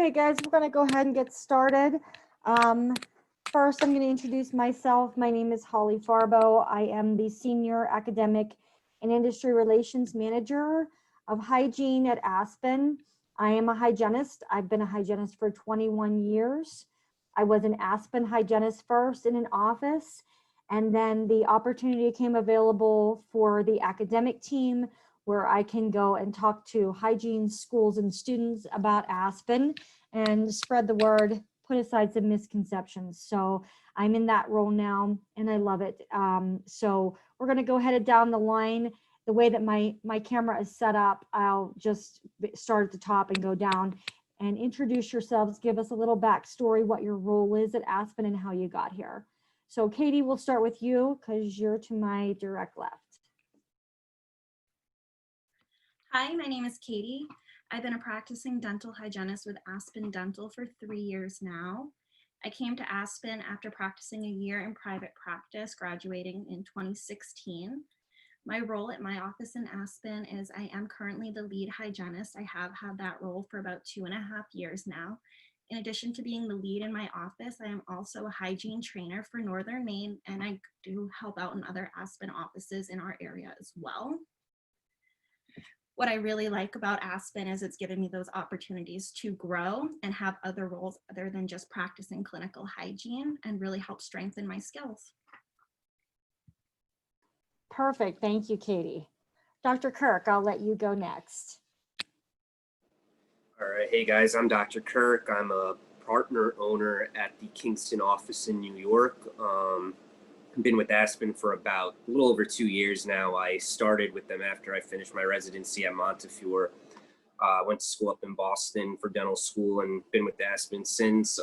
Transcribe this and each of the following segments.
Okay, guys, we're going to go ahead and get started. First, I'm going to introduce myself. My name is Holly Farbo. I am the Senior Academic and Industry Relations Manager of Hygiene at Aspen. I am a hygienist. I've been a hygienist for 21 years. I was an Aspen hygienist first in an office, and then the opportunity came available for the academic team where I can go and talk to hygiene schools and students about Aspen and spread the word, put aside some misconceptions. So I'm in that role now and I love it. So we're gonna go ahead and down the line. The way that my camera is set up, I'll just start at the top and go down and introduce yourselves. Give us a little backstory, what your role is at Aspen and how you got here. So Katie, we'll start with you because you're to my direct left. Hi, my name is Katie. I've been a practicing dental hygienist with Aspen Dental for 3 years now. I came to Aspen after practicing a year in private practice, graduating in 2016. My role at my office in Aspen is I am currently the lead hygienist. I have had that role for about 2.5 years now. In addition to being the lead in my office, I am also a hygiene trainer for Northern Maine, and I do help out in other Aspen offices in our area as well. What I really like about Aspen is it's given me those opportunities to grow and have other roles other than just practicing clinical hygiene and really help strengthen my skills. Perfect, thank you, Katie. Dr. Kirk, I'll let you go next. All right, hey guys, I'm Dr. Kirk. I'm a partner owner at the Kingston office in New York. I've been with Aspen for about a little over 2 years now. I started with them after I finished my residency at Montefiore. Went to school up in Boston for dental school and been with Aspen since.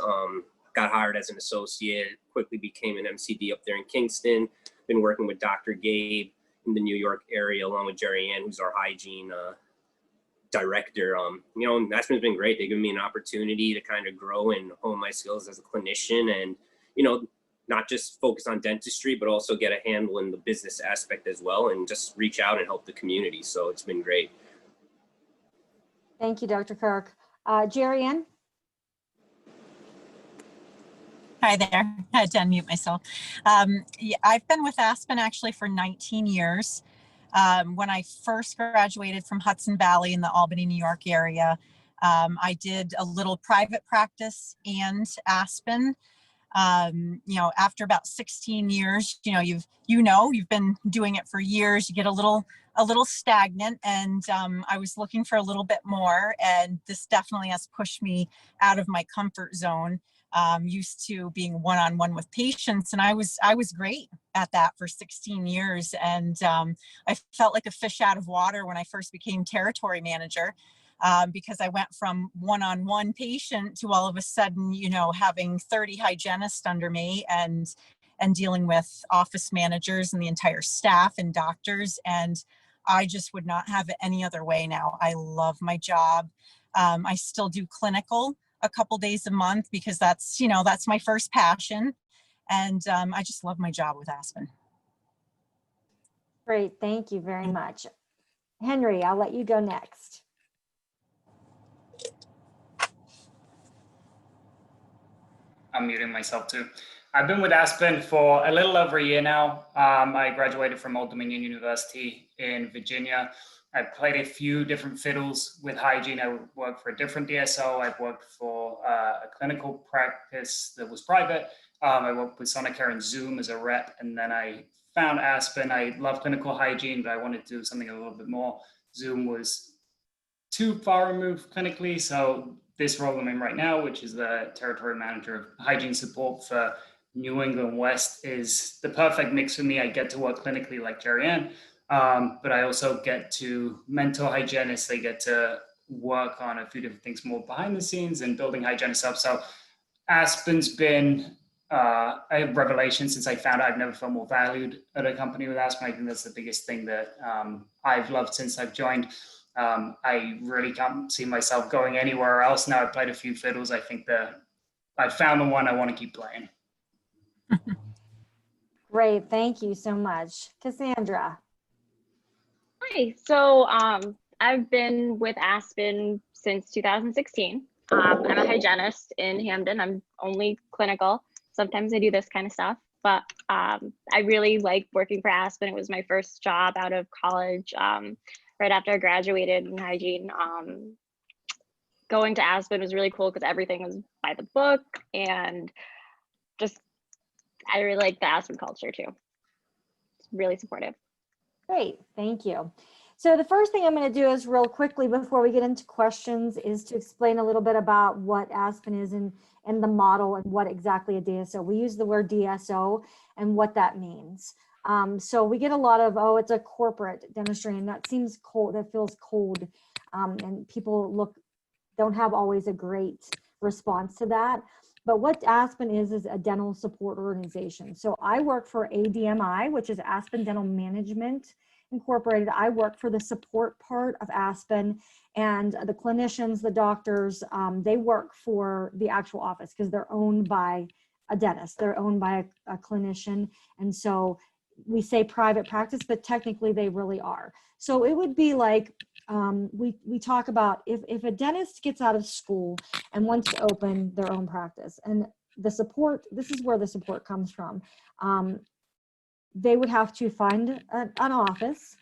Got hired as an associate, quickly became an MCD up there in Kingston. Been working with Dr. Gabe in the New York area along with Jerry Ann, who's our hygiene director. Aspen's been great. They've given me an opportunity to kind of grow and hone my skills as a clinician and, not just focus on dentistry, but also get a handle in the business aspect as well and just reach out and help the community. So it's been great. Thank you, Dr. Kirk. Jerry Ann? Hi there, I had to unmute myself. Yeah, I've been with Aspen actually for 19 years. When I first graduated from Hudson Valley in the Albany, New York area, I did a little private practice and Aspen. After about 16 years, you've been doing it for years, you get a little stagnant, and I was looking for a little bit more, and this definitely has pushed me out of my comfort zone. Used to being one-on-one with patients, and I was great at that for 16 years, and I felt like a fish out of water when I first became territory manager. Because I went from one-on-one patient to all of a sudden, having 30 hygienists under me and dealing with office managers and the entire staff and doctors. And I just would not have it any other way now. I love my job. I still do clinical a couple days a month because that's my first passion. And I just love my job with Aspen. Great, thank you very much. Henry, I'll let you go next. I'm muting myself too. I've been with Aspen for a little over a year now. I graduated from Old Dominion University in Virginia. I've played a few different fiddles with hygiene. I worked for a different DSO. I've worked for a clinical practice that was private. I worked with Sonicare and Zoom as a rep, and then I found Aspen. I love clinical hygiene, but I wanted to do something a little bit more. Zoom was too far removed clinically, so this role I'm in right now, which is the territory manager of hygiene support for New England West, is the perfect mix for me. I get to work clinically like Jerry Ann, but I also get to mentor hygienists. I get to work on a few different things more behind the scenes and building hygienists up. So Aspen's been a revelation since I found out. I've never felt more valued at a company with Aspen. I think that's the biggest thing that I've loved since I've joined. I really can't see myself going anywhere else now. I've played a few fiddles. I think that I found the one I want to keep playing. Great, thank you so much. Cassandra. Hi, so I've been with Aspen since 2016. I'm a hygienist in Hamden. I'm only clinical. Sometimes I do this kind of stuff, but I really like working for Aspen. It was my first job out of college, right after I graduated in hygiene. Going to Aspen was really cool because everything was by the book, and just I really like the Aspen culture too. It's really supportive. Great, thank you. So the first thing I'm going to do is real quickly before we get into questions is to explain a little bit about what Aspen is and the model and what exactly a DSO. We use the word DSO and what that means. So we get a lot of, oh, it's a corporate dentistry, and that seems cold, that feels cold. And people don't have always a great response to that. But what Aspen is a dental support organization. So I work for ADMI, which is Aspen Dental Management Incorporated. I work for the support part of Aspen, and the clinicians, the doctors, they work for the actual office because they're owned by a dentist. They're owned by a clinician. And so we say private practice, but technically they really are. So it would be like, we talk about if a dentist gets out of school and wants to open their own practice, and the support, this is where the support comes from. They would have to find an office.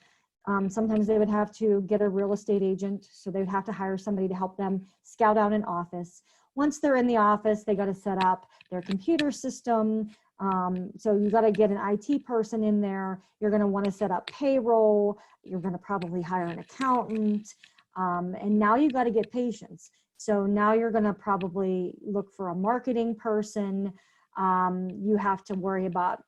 Sometimes they would have to get a real estate agent. So they would have to hire somebody to help them scout out an office. Once they're in the office, they got to set up their computer system. So you got to get an IT person in there. You're going to want to set up payroll. You're going to probably hire an accountant. And now you got to get patients. So now you're going to probably look for a marketing person. You have to worry about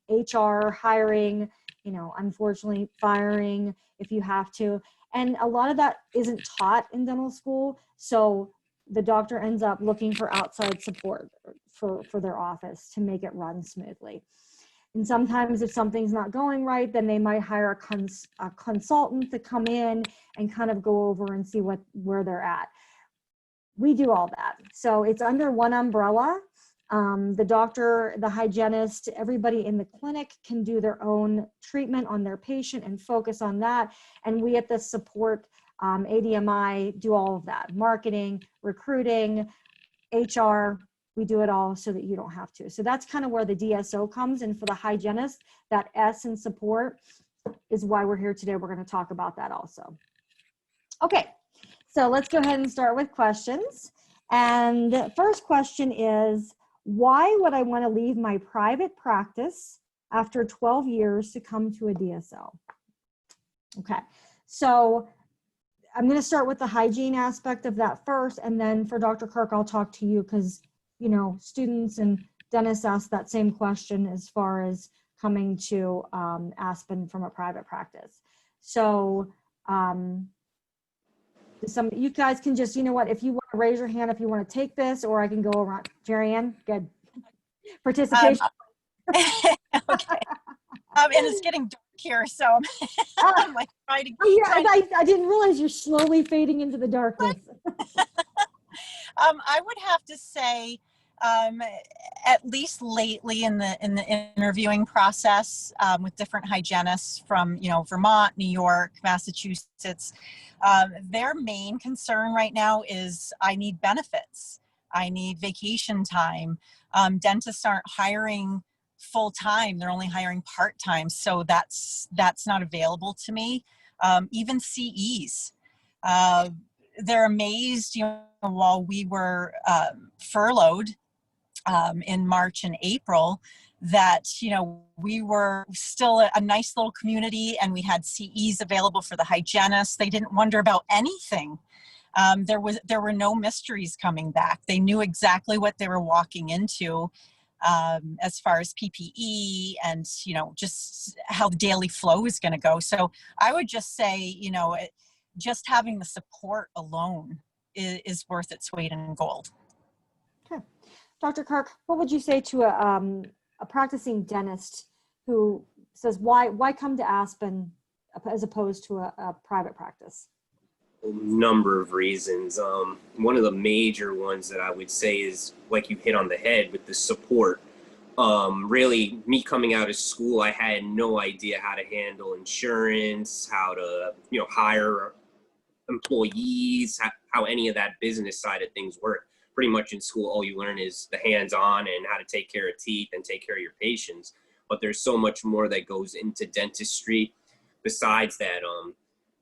HR, hiring, unfortunately firing if you have to. And a lot of that isn't taught in dental school. So the doctor ends up looking for outside support for their office to make it run smoothly. And sometimes if something's not going right, then they might hire a consultant to come in and kind of go over and see where they're at. We do all that. So it's under one umbrella. The doctor, the hygienist, everybody in the clinic can do their own treatment on their patient and focus on that. And we at the support, ADMI, do all of that. Marketing, recruiting, HR, we do it all so that you don't have to. So that's kind of where the DSO comes. And for the hygienist, that S in support is why we're here today. We're going to talk about that also. Okay, so let's go ahead and start with questions. And the first question is, why would I want to leave my private practice after 12 years to come to a DSO? Okay, so I'm going to start with the hygiene aspect of that first, and then for Dr. Kirk, I'll talk to you because, students and dentists ask that same question as far as coming to Aspen from a private practice. So you guys can just, if you want to raise your hand, if you want to take this, or I can go around. Jerry Ann, good. Participation. Okay. And it's getting dark here, so I'm like trying to. I didn't realize you're slowly fading into the darkness. I would have to say, at least lately in the interviewing process with different hygienists from Vermont, New York, Massachusetts, their main concern right now is I need benefits, I need vacation time. Dentists aren't hiring full time; they're only hiring part time, so that's not available to me. Even CEs. They're amazed, while we were furloughed in March and April, that we were still a nice little community and we had CEs available for the hygienists. They didn't wonder about anything. There were no mysteries coming back. They knew exactly what they were walking into as far as PPE and just how the daily flow is going to go. So I would just say just having the support alone is worth its weight in gold. Okay. Dr. Kirk, what would you say to a practicing dentist who says, why come to Aspen as opposed to a private practice? A number of reasons. One of the major ones that I would say is, like you hit on the head with the support. Really, me coming out of school, I had no idea how to handle insurance, how to hire employees, how any of that business side of things work. Pretty much in school, all you learn is the hands-on and how to take care of teeth and take care of your patients. But there's so much more that goes into dentistry besides that.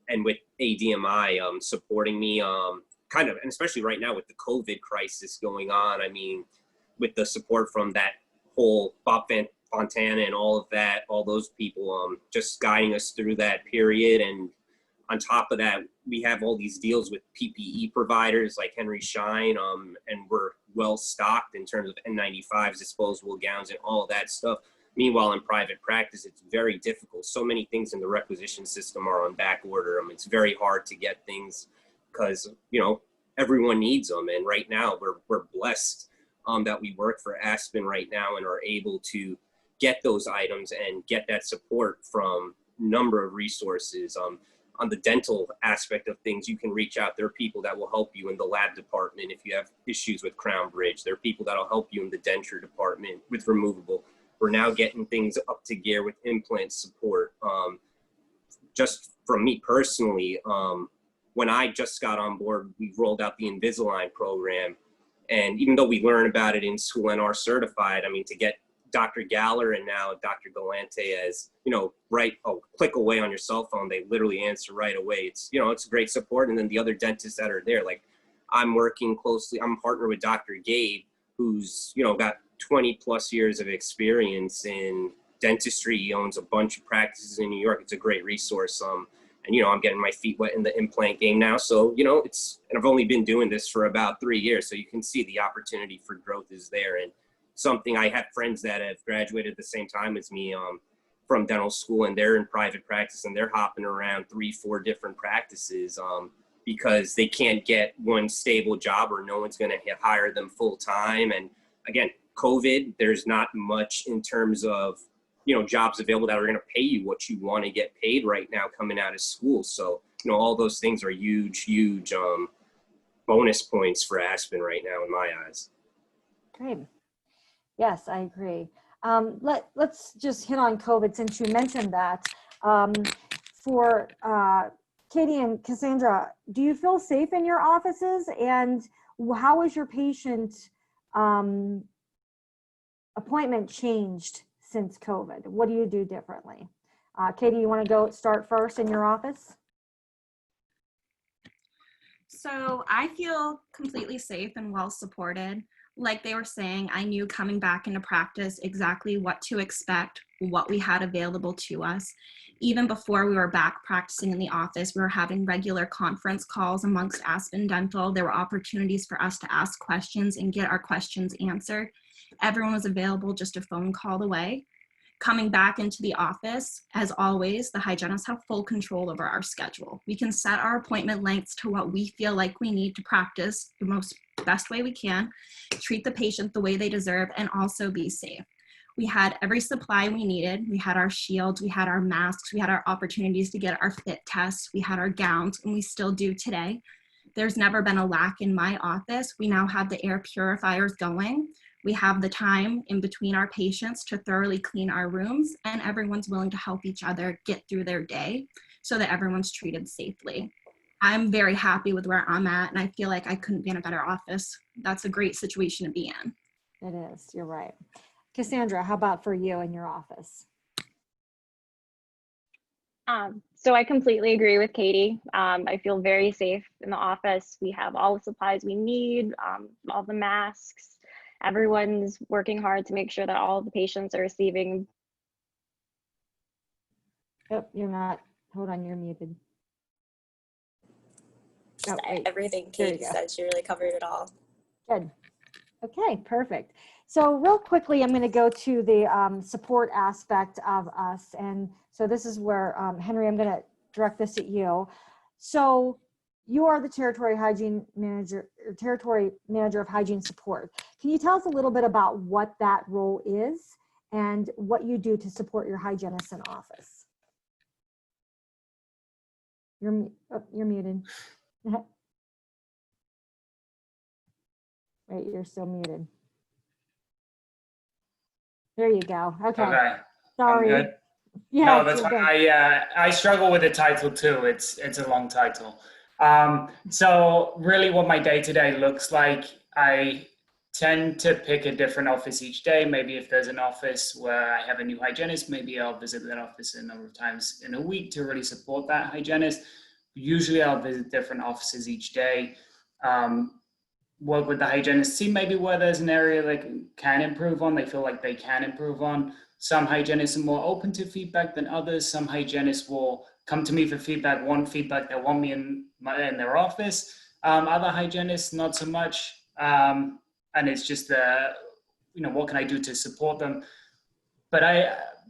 And with ADMI supporting me, kind of, and especially right now with the COVID crisis going on, I mean, with the support from that whole Bob Fontana and all of that, all those people just guiding us through that period. And on top of that, we have all these deals with PPE providers like Henry Schein, and we're well stocked in terms of N95s, disposable gowns, and all of that stuff. Meanwhile, in private practice, it's very difficult. So many things in the requisition system are on back order. It's very hard to get things because, you know, everyone needs them. And right now we're blessed that we work for Aspen right now and are able to get those items and get that support from a number of resources. On the dental aspect of things, you can reach out. There are people that will help you in the lab department if you have issues with crown bridge. There are people that will help you in the denture department with removable. We're now getting things up to gear with implant support. Just from me personally, when I just got on board, we rolled out the Invisalign program. And even though we learn about it in school and are certified, I mean, to get Dr. Galler and now Dr. Galante as, you know, click away on your cell phone, they literally answer right away. It's, you know, it's great support. And then the other dentists that are there, like I'm working closely, I'm partnered with Dr. Gabe, who's, you know, got 20 plus years of experience in dentistry. He owns a bunch of practices in New York. It's a great resource. And, you know, I'm getting my feet wet in the implant game now. So, you know, and I've only been doing this for about 3 years. So you can see the opportunity for growth is there. And something, I have friends that have graduated at the same time as me from dental school, and they're in private practice and they're hopping around 3-4 different practices because they can't get one stable job or no one's going to hire them full time. And again, COVID, there's not much in terms of, you know, jobs available that are going to pay you what you want to get paid right now coming out of school. So, you know, all those things are huge bonus points for Aspen right now in my eyes. Great. Yes, I agree. Let's just hit on COVID since you mentioned that. For Katie and Cassandra, do you feel safe in your offices? And how has your patient appointment changed since COVID? What do you do differently? Katie, you want to start first in your office? So I feel completely safe and well supported. Like they were saying, I knew coming back into practice exactly what to expect, what we had available to us. Even before we were back practicing in the office, we were having regular conference calls amongst Aspen Dental. There were opportunities for us to ask questions and get our questions answered. Everyone was available just a phone call away. Coming back into the office, as always, the hygienists have full control over our schedule. We can set our appointment lengths to what we feel like we need to practice the best way we can, treat the patient the way they deserve, and also be safe. We had every supply we needed. We had our shields, we had our masks, we had our opportunities to get our fit tests, we had our gowns, and we still do today. There's never been a lack in my office. We now have the air purifiers going. We have the time in between our patients to thoroughly clean our rooms, and everyone's willing to help each other get through their day so that everyone's treated safely. I'm very happy with where I'm at, and I feel like I couldn't be in a better office. That's a great situation to be in. It is, you're right. Cassandra, how about for you in your office? So I completely agree with Katie. I feel very safe in the office. We have all the supplies we need, all the masks. Everyone's working hard to make sure that all of the patients are receiving. Oh, you're not. Hold on, you're muted. Oh, wait. Everything There you Katie go. said, she really covered it all. Good. Okay, perfect. So real quickly, I'm going to go to the support aspect of us. And so this is where, Henry, I'm going to direct this at you. So you are the territory hygiene manager, or territory manager of hygiene support. Can you tell us a little bit about what that role is and what you do to support your hygienists in office? You're muted. Wait, you're still muted. There you go. Okay. Okay. Sorry. I'm good. Yeah, No, that's you're fine. good. I struggle with the title too. It's a long title. So really what my day-to-day looks like, I tend to pick a different office each day. Maybe if there's an office where I have a new hygienist, maybe I'll visit that office a number of times in a week to really support that hygienist. Usually I'll visit different offices each day, work with the hygienist, see maybe where there's an area they can improve on, they feel like they can improve on. Some hygienists are more open to feedback than others. Some hygienists will come to me for feedback, want feedback, they want me in their office. Other hygienists, not so much. And it's just, what can I do to support them? But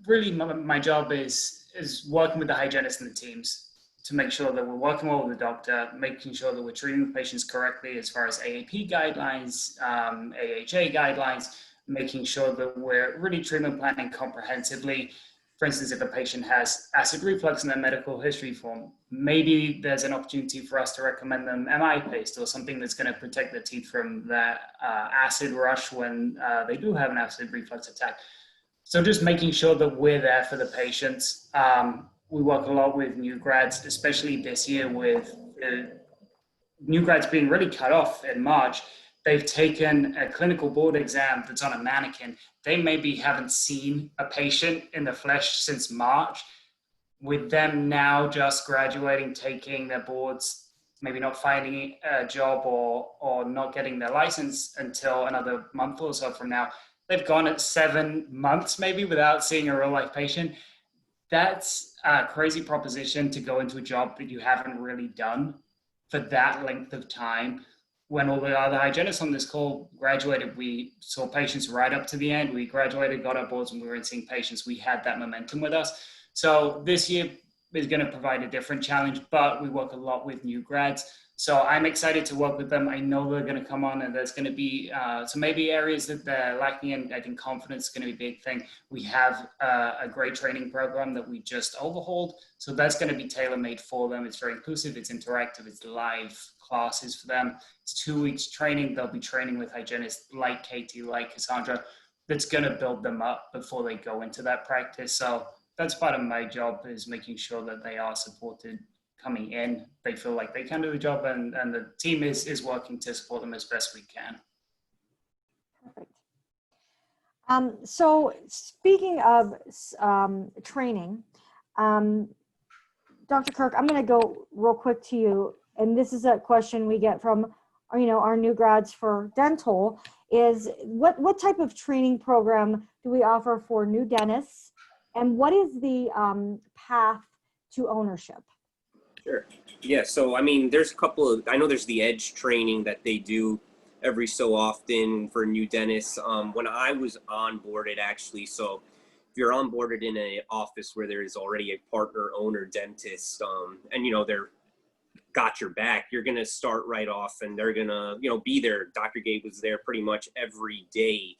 my job is working with the hygienists and the teams to make sure that we're working well with the doctor, making sure that we're treating the patients correctly as far as AAP guidelines, AHA guidelines, making sure that we're really treatment planning comprehensively. For instance, if a patient has acid reflux in their medical history form, maybe there's an opportunity for us to recommend them MI paste or something that's going to protect their teeth from that acid rush when they do have an acid reflux attack. So just making sure that we're there for the patients. We work a lot with new grads, especially this year with new grads being really cut off in March. They've taken a clinical board exam that's on a mannequin. They maybe haven't seen a patient in the flesh since March. With them now just graduating, taking their boards, maybe not finding a job or not getting their license until another month or so from now. They've gone at 7 months maybe without seeing a real life patient. That's a crazy proposition to go into a job that you haven't really done for that length of time. When all the other hygienists on this call graduated, we saw patients right up to the end. We graduated, got our boards, and we were seeing patients. We had that momentum with us. So this year is going to provide a different challenge, but we work a lot with new grads. So I'm excited to work with them. I know they're going to come on and there's going to be so maybe areas that they're lacking, and I think confidence is going to be a big thing. We have a great training program that we just overhauled. So that's going to be tailor-made for them. It's very inclusive, it's interactive, it's live classes for them. It's 2 weeks training. They'll be training with hygienists like Katie, like Cassandra, that's going to build them up before they go into that practice. So that's part of my job, is making sure that they are supported coming in. They feel like they can do the job, and the team is working to support them as best we can. Perfect. So speaking of training, Dr. Kirk, I'm going to go real quick to you. And this is a question we get from, our new grads for dental, is what type of training program do we offer for new dentists? And what is the path to ownership? Sure. Yeah. So, there's a couple of, I know there's the EDGE training that they do every so often for new dentists. When I was onboarded, actually, so if you're onboarded in an office where there is already a partner owner dentist, and, they're got your back, you're going to start right off and they're going to, be there. Dr. Gabe was there pretty much every day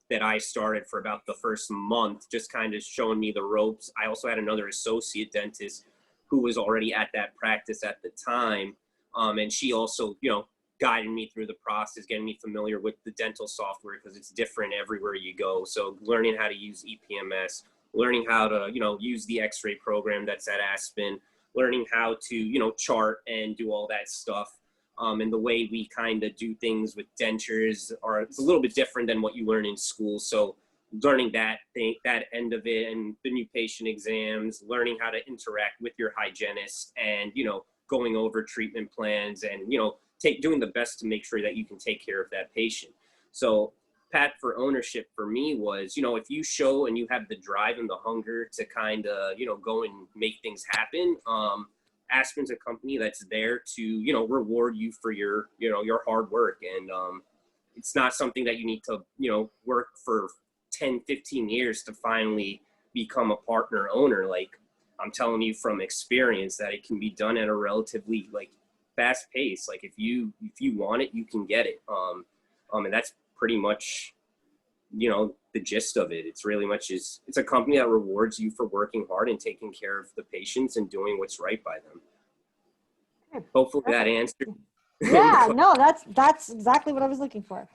that I started for about the first month, just kind of showing me the ropes. I also had another associate dentist who was already at that practice at the time. And she also, guided me through the process, getting me familiar with the dental software because it's different everywhere you go. So learning how to use EPMS, learning how to, use the X-ray program that's at Aspen, learning how to, chart and do all that stuff. And the way we kind of do things with dentures it's a little bit different than what you learn in school. So learning that end of it, and the new patient exams, learning how to interact with your hygienist, and, going over treatment plans, and, doing the best to make sure that you can take care of that patient. So path for ownership for me was, if you show and you have the drive and the hunger to kind of, go and make things happen, Aspen's a company that's there to, reward you for your, your hard work. And it's not something that you need to, work for 10, 15 years to finally become a partner owner. Like, I'm telling you from experience that it can be done at a relatively fast pace. Like, if you want it, you can get it. And that's pretty much, the gist of it. It's really much it's a company that rewards you for working hard and taking care of the patients and doing what's right by them. Okay. Hopefully that answered. Yeah, no, that's exactly what I was looking for.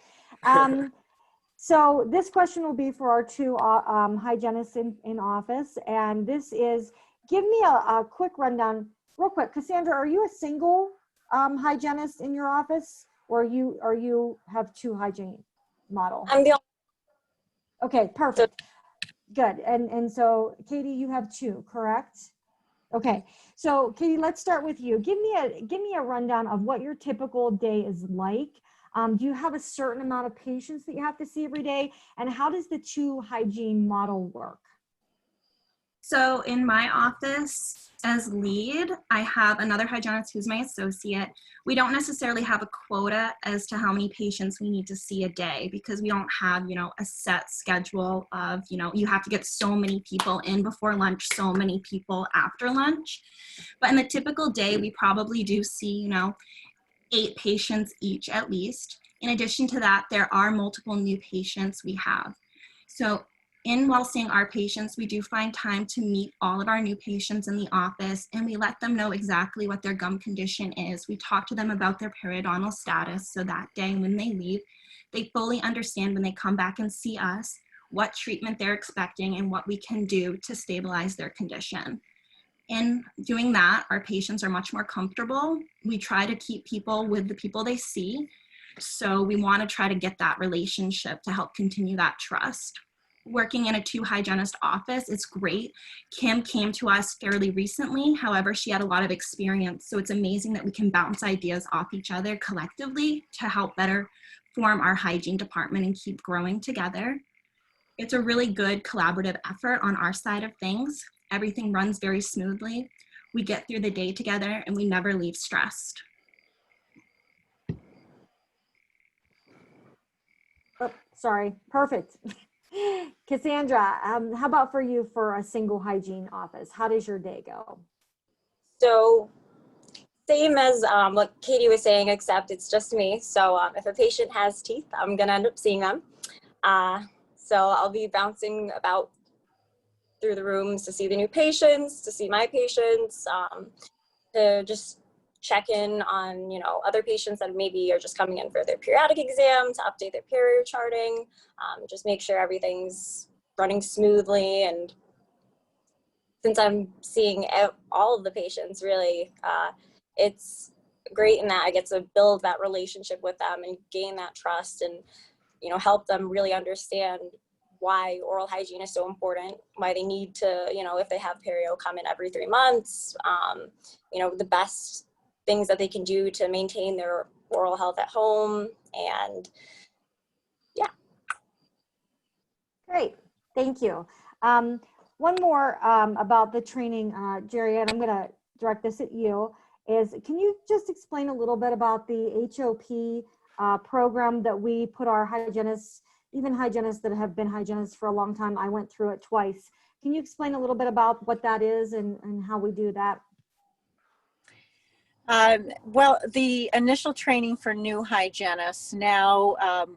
So this question will be for our two hygienists in office. And this is, give me a quick rundown, real quick. Cassandra, are you a single hygienists in your office, or you have two hygiene model? I'm the Okay, perfect. Good. And so Katie, you have two, correct? Okay. So Katie, let's start with you. Give me a rundown of what your typical day is like. Do you have a certain amount of patients that you have to see every day? And how does the two hygiene model work? So in my office as lead, I have another hygienist who's my associate. We don't necessarily have a quota as to how many patients we need to see a day because we don't have, a set schedule of, you have to get so many people in before lunch, so many people after lunch. But in the typical day, we probably do see, 8 patients each at least. In addition to that, there are multiple new patients we have. So while seeing our patients, we do find time to meet all of our new patients in the office, and we let them know exactly what their gum condition is. We talk to them about their periodontal status, so that day when they leave, they fully understand when they come back and see us what treatment they're expecting and what we can do to stabilize their condition. In doing that, our patients are much more comfortable. We try to keep people with the people they see, so we want to try to get that relationship to help continue that trust. Working in a 2 hygienist office, it's great. Kim came to us fairly recently. However, she had a lot of experience. So it's amazing that we can bounce ideas off each other collectively to help better form our hygiene department and keep growing together. It's a really good collaborative effort on our side of things. Everything runs very smoothly. We get through the day together and we never leave stressed. Oh, sorry. Perfect. Cassandra, how about for you for a single hygiene office? How does your day go? So same as what Katie was saying, except it's just me. So if a patient has teeth, I'm gonna end up seeing them. So I'll be bouncing about through the rooms to see the new patients, to see my patients, to just check in on, other patients that maybe are just coming in for their periodic exam, to update their perio charting, just make sure everything's running smoothly. And since I'm seeing all of the patients, really, it's great in that I get to build that relationship with them and gain that trust and, help them really understand why oral hygiene is so important, why they need to, if they have perio, come in every 3 months, the best things that they can do to maintain their oral health at home. And yeah. Great. Thank you. One more about the training, Jerry, and I'm going to direct this at you, is can you just explain a little bit about the HOP program that we put our hygienists, even hygienists that have been hygienists for a long time, I went through it twice. Can you explain a little bit about what that is and how we do that? Well, the initial training for new hygienists, now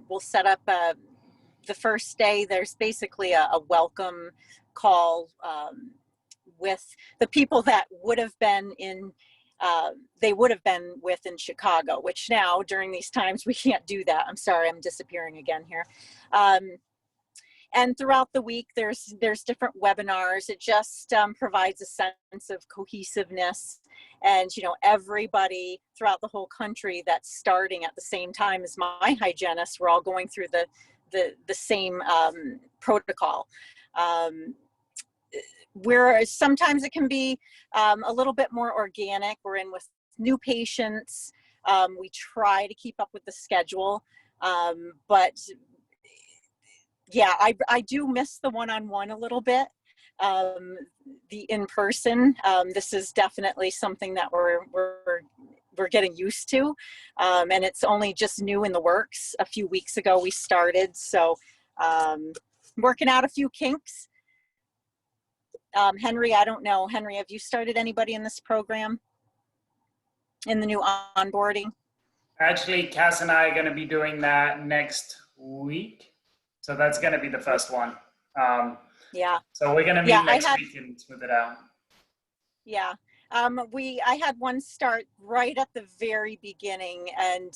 we'll set up the first day. There's basically a welcome call with the people that would have been with in Chicago, which now during these times we can't do that. I'm sorry, I'm disappearing again here. And throughout the week, there's different webinars. It just provides a sense of cohesiveness, and everybody throughout the whole country that's starting at the same time as my hygienist, we're all going through the same protocol. Where sometimes it can be a little bit more organic. We're in with new patients. We try to keep up with the schedule, but yeah, I do miss the one-on-one a little bit, the in-person. This is definitely something that we're getting used to, and it's only just new in the works. A few weeks ago we started, so working out a few kinks. Henry, I don't know. Henry, have you started anybody in this program, in the new onboarding? Actually, Cass and I are going to be doing that next week. So that's going to be the first one. Yeah. So we're going to meet next week and smooth it out. Yeah. I had one start right at the very beginning, and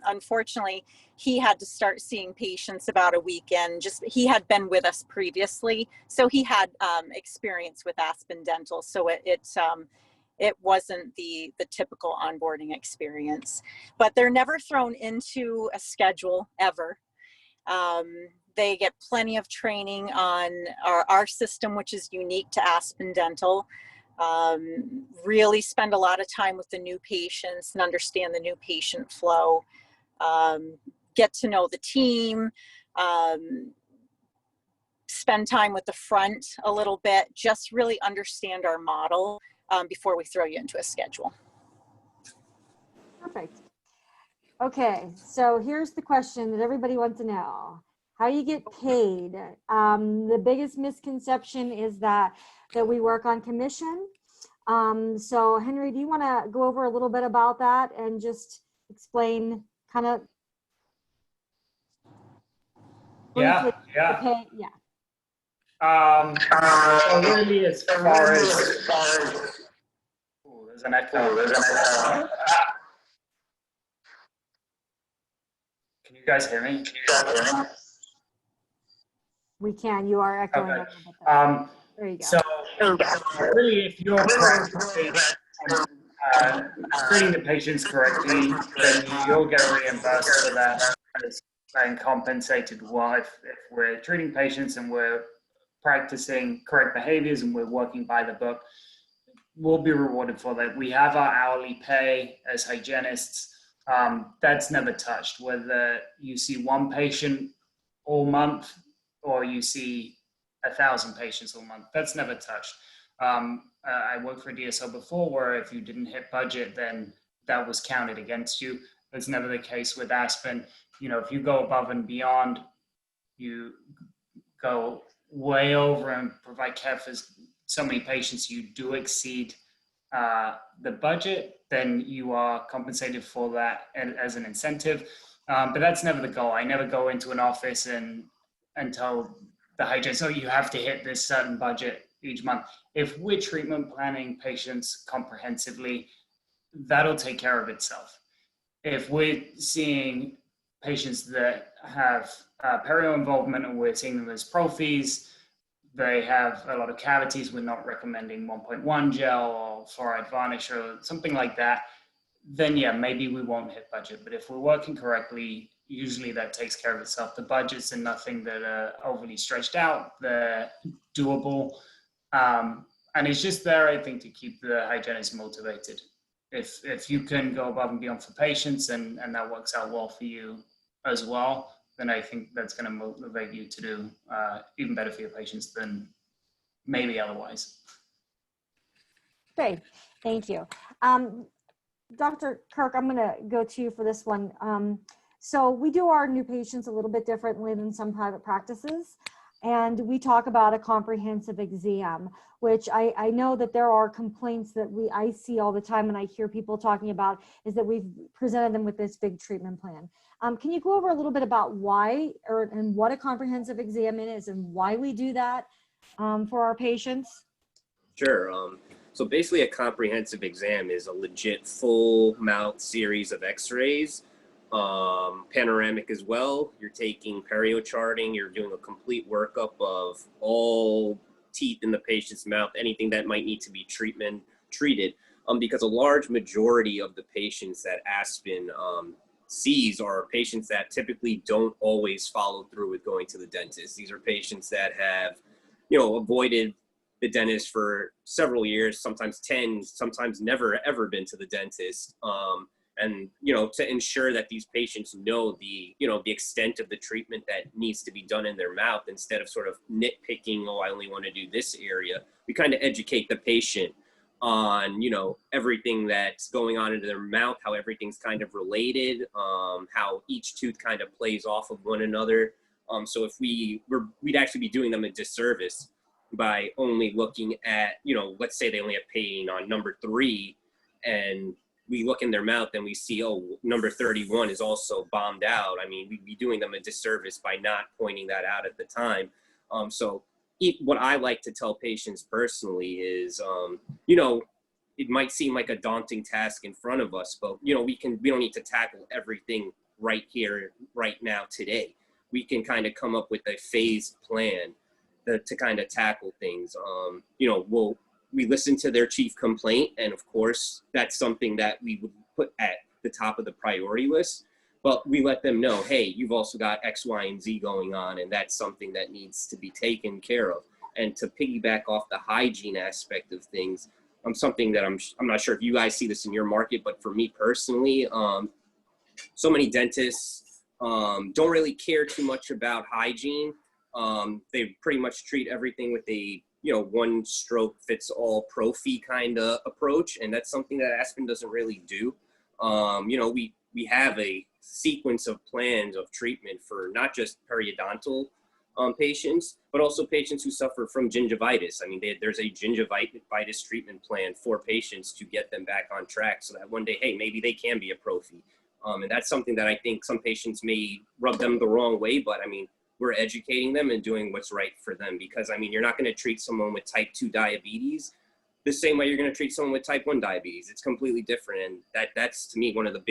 unfortunately he had to start seeing patients about a weekend. He had been with us previously, so he had experience with Aspen Dental, so it wasn't the typical onboarding experience. But they're never thrown into a schedule ever. They get plenty of training on our system, which is unique to Aspen Dental. Really spend a lot of time with the new patients and understand the new patient flow. Get to know the team. Spend time with the front a little bit. Just really understand our model before we throw you into a schedule. Perfect. Okay, so here's the question that everybody wants to know. How you get paid. The biggest misconception is that we work on commission. So Henry, do you want to go over a little bit about that and just explain kind of briefly the pay? Yeah. So really, as far as there's an echo. Can you guys hear me? We can. You are echoing. Okay. A little bit there. There you go. So really, if you're practicing treating the patients correctly, then you'll get reimbursed for that and compensated well. If we're treating patients and we're practicing correct behaviors and we're working by the book, we'll be rewarded for that. We have our hourly pay as hygienists. That's never touched. Whether you see one patient all month or you see 1,000 patients all month, that's never touched. I worked for DSO before where if you didn't hit budget, then that was counted against you. That's never the case with Aspen. You know, if you go above and beyond, you go way over and provide care for so many patients, you do exceed the budget, then you are compensated for that as an incentive. But that's never the goal. I never go into an office and tell the hygienist, so you have to hit this certain budget each month. If we're treatment planning patients comprehensively, that'll take care of itself. If we're seeing patients that have perio involvement and we're seeing them as prophies, they have a lot of cavities, we're not recommending 1.1 gel or fluoride varnish or something like that, then yeah, maybe we won't hit budget. But if we're working correctly, usually that takes care of itself. The budgets are nothing that are overly stretched out, they're doable. And it's just there, I think, to keep the hygienist motivated. If you can go above and beyond for patients and that works out well for you as well, then I think that's going to motivate you to do even better for your patients than maybe otherwise. Great, thank you. Dr. Kirk, I'm going to go to you for this one. So we do our new patients a little bit differently than some private practices. And we talk about a comprehensive exam, which I know that there are complaints that I see all the time and I hear people talking about is that we've presented them with this big treatment plan. Can you go over a little bit about why and what a comprehensive exam is and why we do that for our patients? Sure. So basically a comprehensive exam is a legit full mouth series of x-rays, panoramic as well. You're taking perio charting, you're doing a complete workup of all teeth in the patient's mouth, anything that might need to be treated, because a large majority of the patients that Aspen sees are patients that typically don't always follow through with going to the dentist. These are patients that have, avoided the dentist for several years, sometimes 10, sometimes never ever been to the dentist. And, to ensure that these patients know the extent of the treatment that needs to be done in their mouth instead of sort of nitpicking, I only want to do this area. We kind of educate the patient on, everything that's going on into their mouth, how everything's kind of related, how each tooth kind of plays off of one another. So if we'd actually be doing them a disservice by only looking at, let's say they only have pain on number 3 and we look in their mouth and we see, number 31 is also bombed out. I mean, we'd be doing them a disservice by not pointing that out at the time. So what I like to tell patients personally is, it might seem like a daunting task in front of us, but, we don't need to tackle everything right here, right now, today. We can kind of come up with a phased plan to kind of tackle things. we listen to their chief complaint, and of course, that's something that we would put at the top of the priority list. But we let them know, hey, you've also got X, Y, and Z going on, and that's something that needs to be taken care of. And to piggyback off the hygiene aspect of things, something that I'm not sure if you guys see this in your market, but for me personally, so many dentists don't really care too much about hygiene. They pretty much treat everything with a one stroke fits all prophy kind of approach, and that's something that Aspen doesn't really do. We have a sequence of plans of treatment for not just periodontal patients, but also patients who suffer from gingivitis. I mean, there's a gingivitis treatment plan for patients to get them back on track so that one day, hey, maybe they can be a prophy. And that's something that I think some patients may rub them the wrong way, but I mean, we're educating them and doing what's right for them, because I mean, you're not going to treat someone with type 2 diabetes the same way you're going to treat someone with type 1 diabetes. It's completely different. And that's to me one of the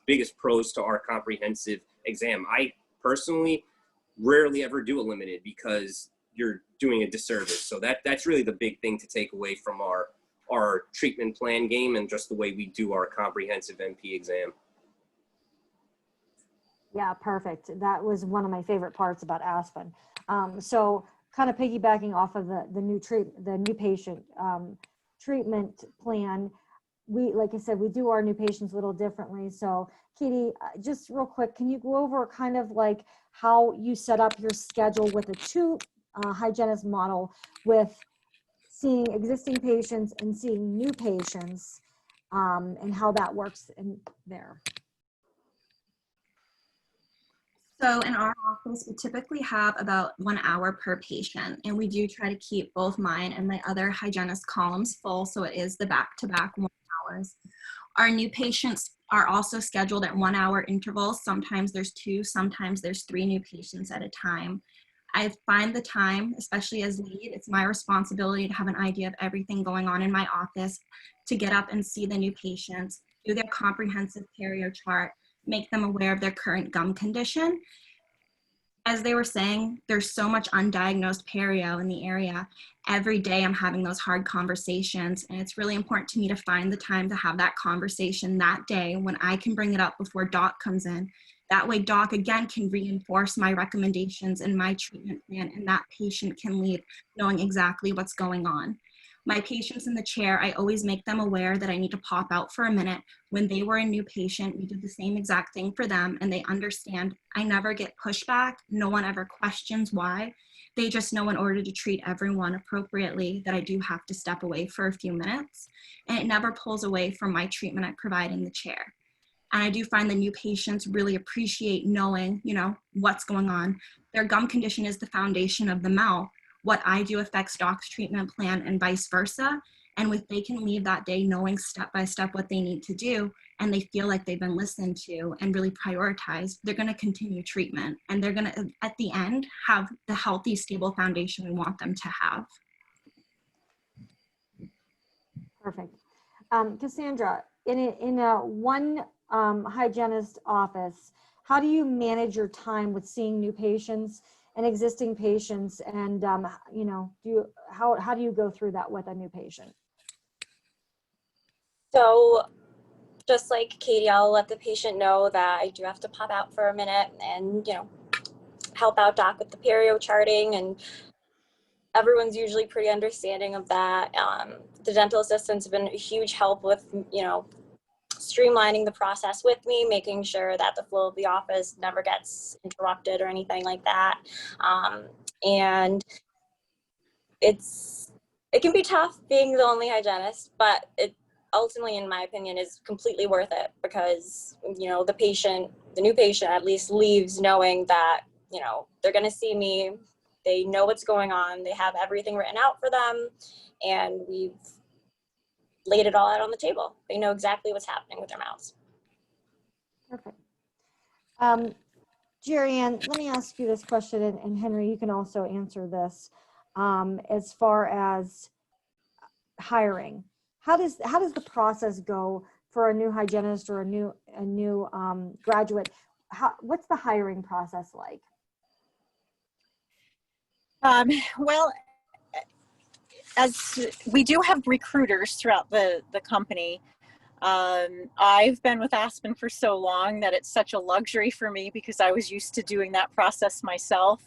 biggest pros to our comprehensive exam. I personally rarely ever do a limited because you're doing a disservice. So that's really the big thing to take away from our treatment plan game and just the way we do our comprehensive MP exam. Yeah, perfect. That was one of my favorite parts about Aspen. So kind of piggybacking off of the new patient treatment plan, like I said, we do our new patients a little differently. So Katie, just real quick, can you go over kind of like how you set up your schedule with a two hygienist model with seeing existing patients and seeing new patients, and how that works in there? So in our office, we typically have about 1 hour per patient, and we do try to keep both mine and my other hygienist columns full, so it is the back-to-back 1 hours. Our new patients are also scheduled at 1 hour intervals. Sometimes there's 2, sometimes there's 3 new patients at a time. I find the time, especially as lead, it's my responsibility to have an idea of everything going on in my office, to get up and see the new patients, do their comprehensive perio chart, make them aware of their current gum condition. As they were saying, there's so much undiagnosed perio in the area. Every day I'm having those hard conversations, and it's really important to me to find the time to have that conversation that day when I can bring it up before doc comes in. That way doc again can reinforce my recommendations and my treatment plan, and that patient can leave knowing exactly what's going on. My patients in the chair, I always make them aware that I need to pop out for a minute. When they were a new patient, we did the same exact thing for them, and they understand I never get pushback. No one ever questions why. They just know in order to treat everyone appropriately that I do have to step away for a few minutes, and it never pulls away from my treatment I provide in the chair. And I do find the new patients really appreciate knowing, what's going on. Their gum condition is the foundation of the mouth. What I do affects doc's treatment plan and vice versa. And if they can leave that day knowing step by step what they need to do, and they feel like they've been listened to and really prioritized, they're going to continue treatment. And they're going to, at the end, have the healthy, stable foundation we want them to have. Perfect. Cassandra, in a one hygienist office, how do you manage your time with seeing new patients and existing patients, and how do you go through that with a new patient? So just like Katie, I'll let the patient know that I do have to pop out for a minute and, help out doc with the perio charting, and everyone's usually pretty understanding of that. The dental assistants have been a huge help with, streamlining the process with me, making sure that the flow of the office never gets interrupted or anything like that. And it can be tough being the only hygienist, but it ultimately, in my opinion, is completely worth it, because, the new patient at least leaves knowing that, they're going to see me, they know what's going on, they have everything written out for them, and we've laid it all out on the table. They know exactly what's happening with their mouths. Perfect. Jerry Ann, let me ask you this question, and Henry, you can also answer this. As far as hiring, how does the process go for a new hygienist or a new graduate? What's the hiring process like? Well, as we do have recruiters throughout the company. I've been with Aspen for so long that it's such a luxury for me because I was used to doing that process myself,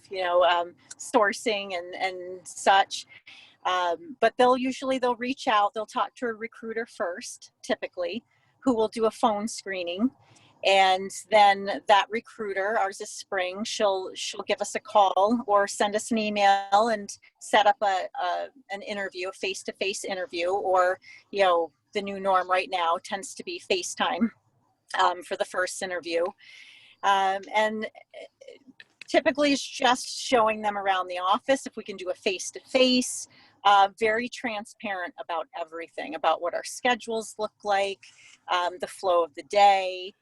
sourcing and such. But they'll reach out, they'll talk to a recruiter first, typically, who will do a phone screening. And then that recruiter, ours is Spring, she'll give us a call or send us an email and set up an interview, a face-to-face interview, or, the new norm right now tends to be FaceTime for the first interview. And typically it's just showing them around the office. If we can do a face-to-face, very transparent about everything, about what our schedules look like, the flow of the day,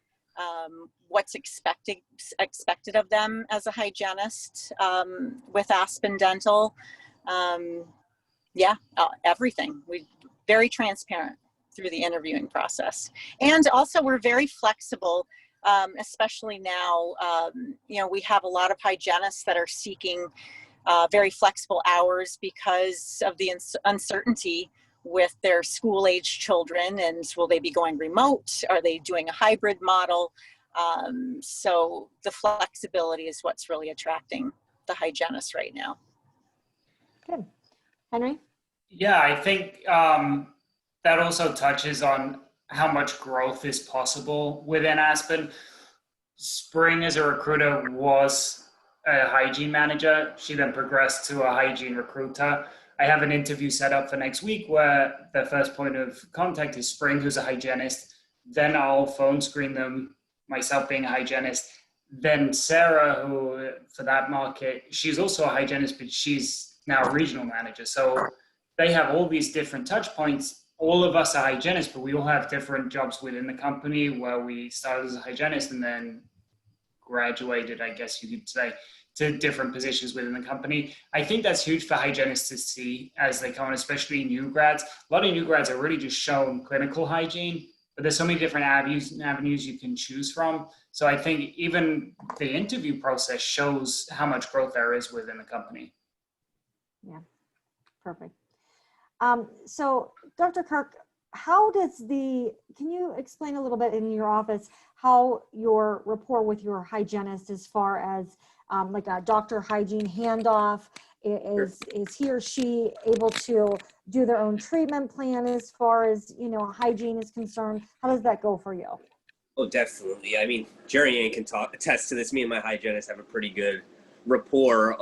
what's expected of them as a hygienist with Aspen Dental. Everything. We very transparent through the interviewing process. And also we're very flexible, especially now, we have a lot of hygienists that are seeking very flexible hours because of the uncertainty with their school-age children, and will they be going remote? Are they doing a hybrid model? So the flexibility is what's really attracting the hygienists right now. Good. Henry? Yeah, I think that also touches on how much growth is possible within Aspen. Spring, as a recruiter, was a hygiene manager. She then progressed to a hygiene recruiter. I have an interview set up for next week where the first point of contact is Spring, who's a hygienist. Then I'll phone screen them, myself being a hygienist. Then Sarah, who for that market, she's also a hygienist, but she's now a regional manager. So they have all these different touch points. All of us are hygienists, but we all have different jobs within the company where we started as a hygienist and then graduated, I guess you could say, to different positions within the company. I think that's huge for hygienists to see as they come on, especially new grads. A lot of new grads are really just shown clinical hygiene, but there's so many different avenues you can choose from. So I think even the interview process shows how much growth there is within the company. Yeah, perfect. So Dr. Kirk, can you explain a little bit in your office how your rapport with your hygienist as far as like a doctor hygiene handoff, is he or she able to do their own treatment plan as far as, hygiene is concerned? How does that go for you? Oh, definitely. I mean, Jerry Ann can attest to this. Me and my hygienist have a pretty good rapport.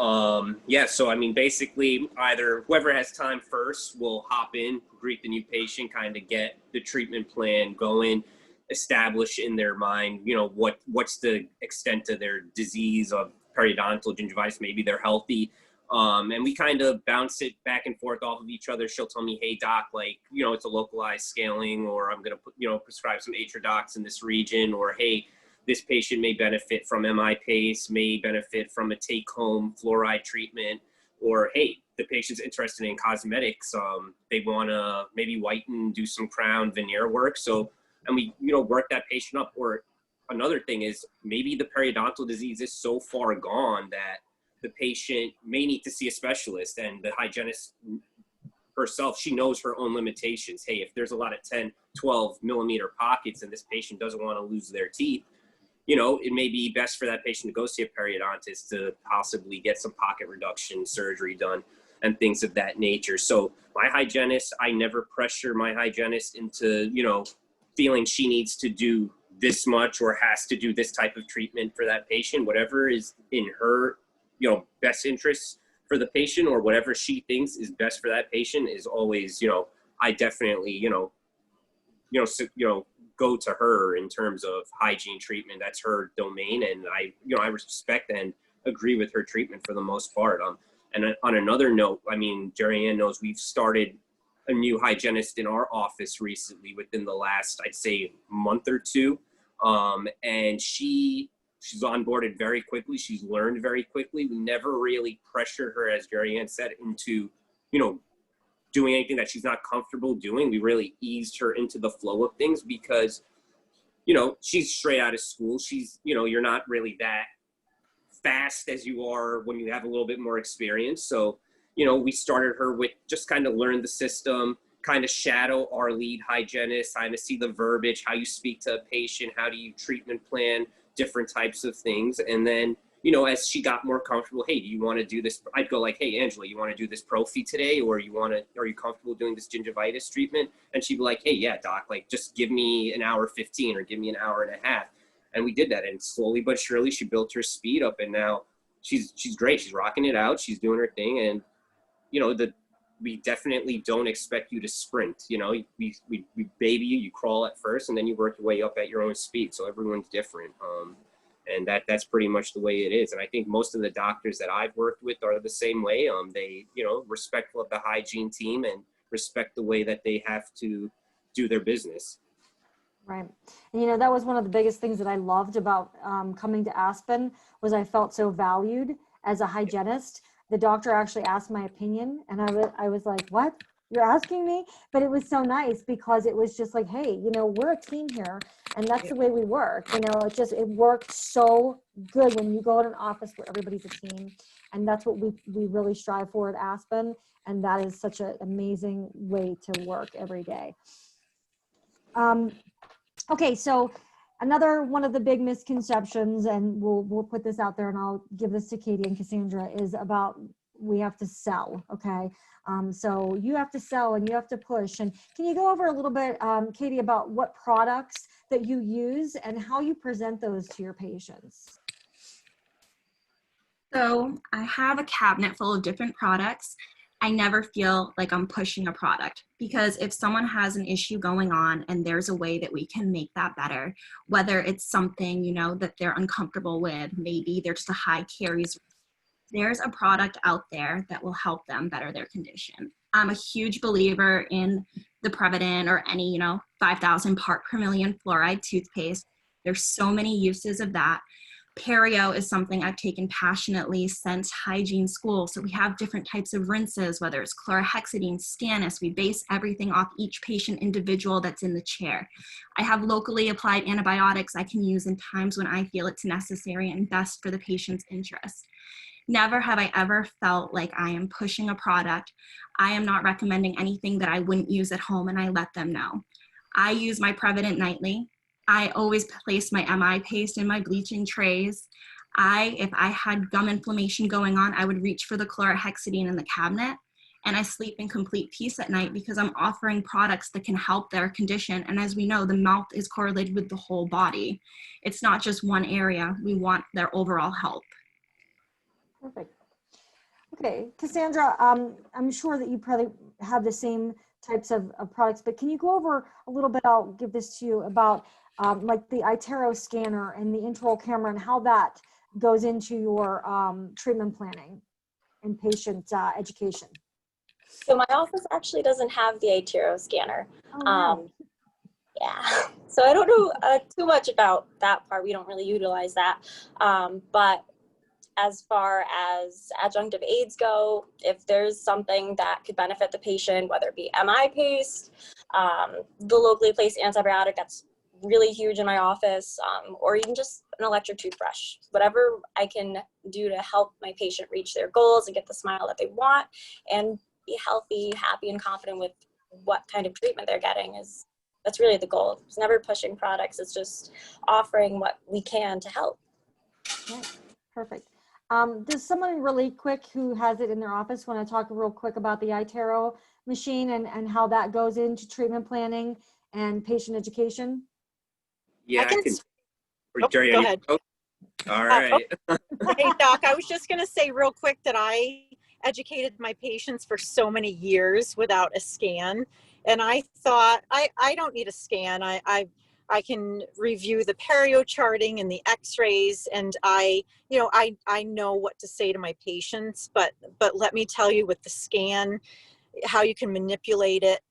So I mean, basically either whoever has time first will hop in, greet the new patient, kind of get the treatment plan going, establish in their mind, what's the extent of their disease of periodontal gingivitis. Maybe they're healthy. And we kind of bounce it back and forth off of each other. She'll tell me, hey doc, it's a localized scaling, or I'm going to prescribe some Atrodox in this region, or hey, this patient may benefit from MI paste, may benefit from a take-home fluoride treatment, or hey, the patient's interested in cosmetics. They want to maybe whiten, do some crown veneer work. So, and we, work that patient up. Or another thing is maybe the periodontal disease is so far gone that the patient may need to see a specialist, and the hygienist herself, she knows her own limitations. Hey, if there's a lot of 10, 12 millimeter pockets and this patient doesn't want to lose their teeth, it may be best for that patient to go see a periodontist to possibly get some pocket reduction surgery done and things of that nature. So my hygienist, I never pressure my hygienist into, feeling she needs to do this much or has to do this type of treatment for that patient. Whatever is in her, best interest for the patient, or whatever she thinks is best for that patient, is always, I definitely, go to her in terms of hygiene treatment. That's her domain, and I respect and agree with her treatment for the most part. And on another note, I mean, Jerry Ann knows we've started a new hygienist in our office recently within the last, I'd say, month or two. And she's onboarded very quickly. She's learned very quickly. We never really pressured her, as Jerry Ann said, into, doing anything that she's not comfortable doing. We really eased her into the flow of things because, she's straight out of school. She's, you're not really that fast as you are when you have a little bit more experience. So we started her with just kind of learn the system, kind of shadow our lead hygienist, kind of see the verbiage, how you speak to a patient, how do you treatment plan, different types of things. And then, as she got more comfortable, hey, do you want to do this? I'd go like, hey, Angela, you want to do this prophy today? Or are you comfortable doing this gingivitis treatment? And she'd be like, hey, yeah, doc, like just give me an hour 15 or give me an hour and a half. And we did that. And slowly but surely she built her speed up. And now she's great. She's rocking it out. She's doing her thing. And, we definitely don't expect you to sprint. We baby you, you crawl at first, and then you work your way up at your own speed. So everyone's different. And that's pretty much the way it is. And I think most of the doctors that I've worked with are the same way. They, respectful of the hygiene team and respect the way that they have to do their business. Right. And, that was one of the biggest things that I loved about coming to Aspen was I felt so valued as a hygienist. The doctor actually asked my opinion, and I was like, what? You're asking me? But it was so nice because it was just like, hey, we're a team here, and that's the way we work. It worked so good when you go in an office where everybody's a team, and that's what we really strive for at Aspen, and that is such an amazing way to work every day. Okay, so another one of the big misconceptions, and we'll put this out there, and I'll give this to Katie and Cassandra, is about we have to sell. Okay, so you have to sell and you have to push. And can you go over a little bit, Katie, about what products that you use and how you present those to your patients? So I have a cabinet full of different products. I never feel like I'm pushing a product, because if someone has an issue going on and there's a way that we can make that better, whether it's something, that they're uncomfortable with, maybe they're just a high caries, there's a product out there that will help them better their condition. I'm a huge believer in the Prevident or any, 5,000 part per million fluoride toothpaste. There's so many uses of that. Perio is something I've taken passionately since hygiene school. So we have different types of rinses, whether it's chlorhexidine, stannous. We base everything off each patient individual that's in the chair. I have locally applied antibiotics I can use in times when I feel it's necessary and best for the patient's interest. Never have I ever felt like I am pushing a product. I am not recommending anything that I wouldn't use at home, and I let them know. I use my Prevident nightly. I always place my MI paste in my bleaching trays. If I had gum inflammation going on, I would reach for the chlorhexidine in the cabinet, and I sleep in complete peace at night because I'm offering products that can help their condition. And as we know, the mouth is correlated with the whole body. It's not just one area. We want their overall health. Perfect. Okay, Cassandra, I'm sure that you probably have the same types of products, but can you go over a little bit, I'll give this to you, about like the iTero scanner and the intraoral camera and how that goes into your treatment planning and patient education? So my office actually doesn't have the iTero scanner. Oh, wow. Yeah, so I don't know too much about that part. We don't really utilize that. But as far as adjunctive aids go, if there's something that could benefit the patient, whether it be MI paste, the locally placed antibiotic, that's really huge in my office, or even just an electric toothbrush, whatever I can do to help my patient reach their goals and get the smile that they want and be healthy, happy, and confident with what kind of treatment they're getting that's really the goal. It's never pushing products. It's just offering what we can to help. Okay, perfect. Does someone really quick who has it in their office want to talk real quick about the iTero machine and how that goes into treatment planning and patient education? Yeah, I can. Go ahead. All right. Hey, Doc, I was just going to say real quick that I educated my patients for so many years without a scan. And I thought, I don't need a scan. I can review the perio charting and the x-rays, and I know what to say to my patients, but let me tell you, with the scan, how you can manipulate it,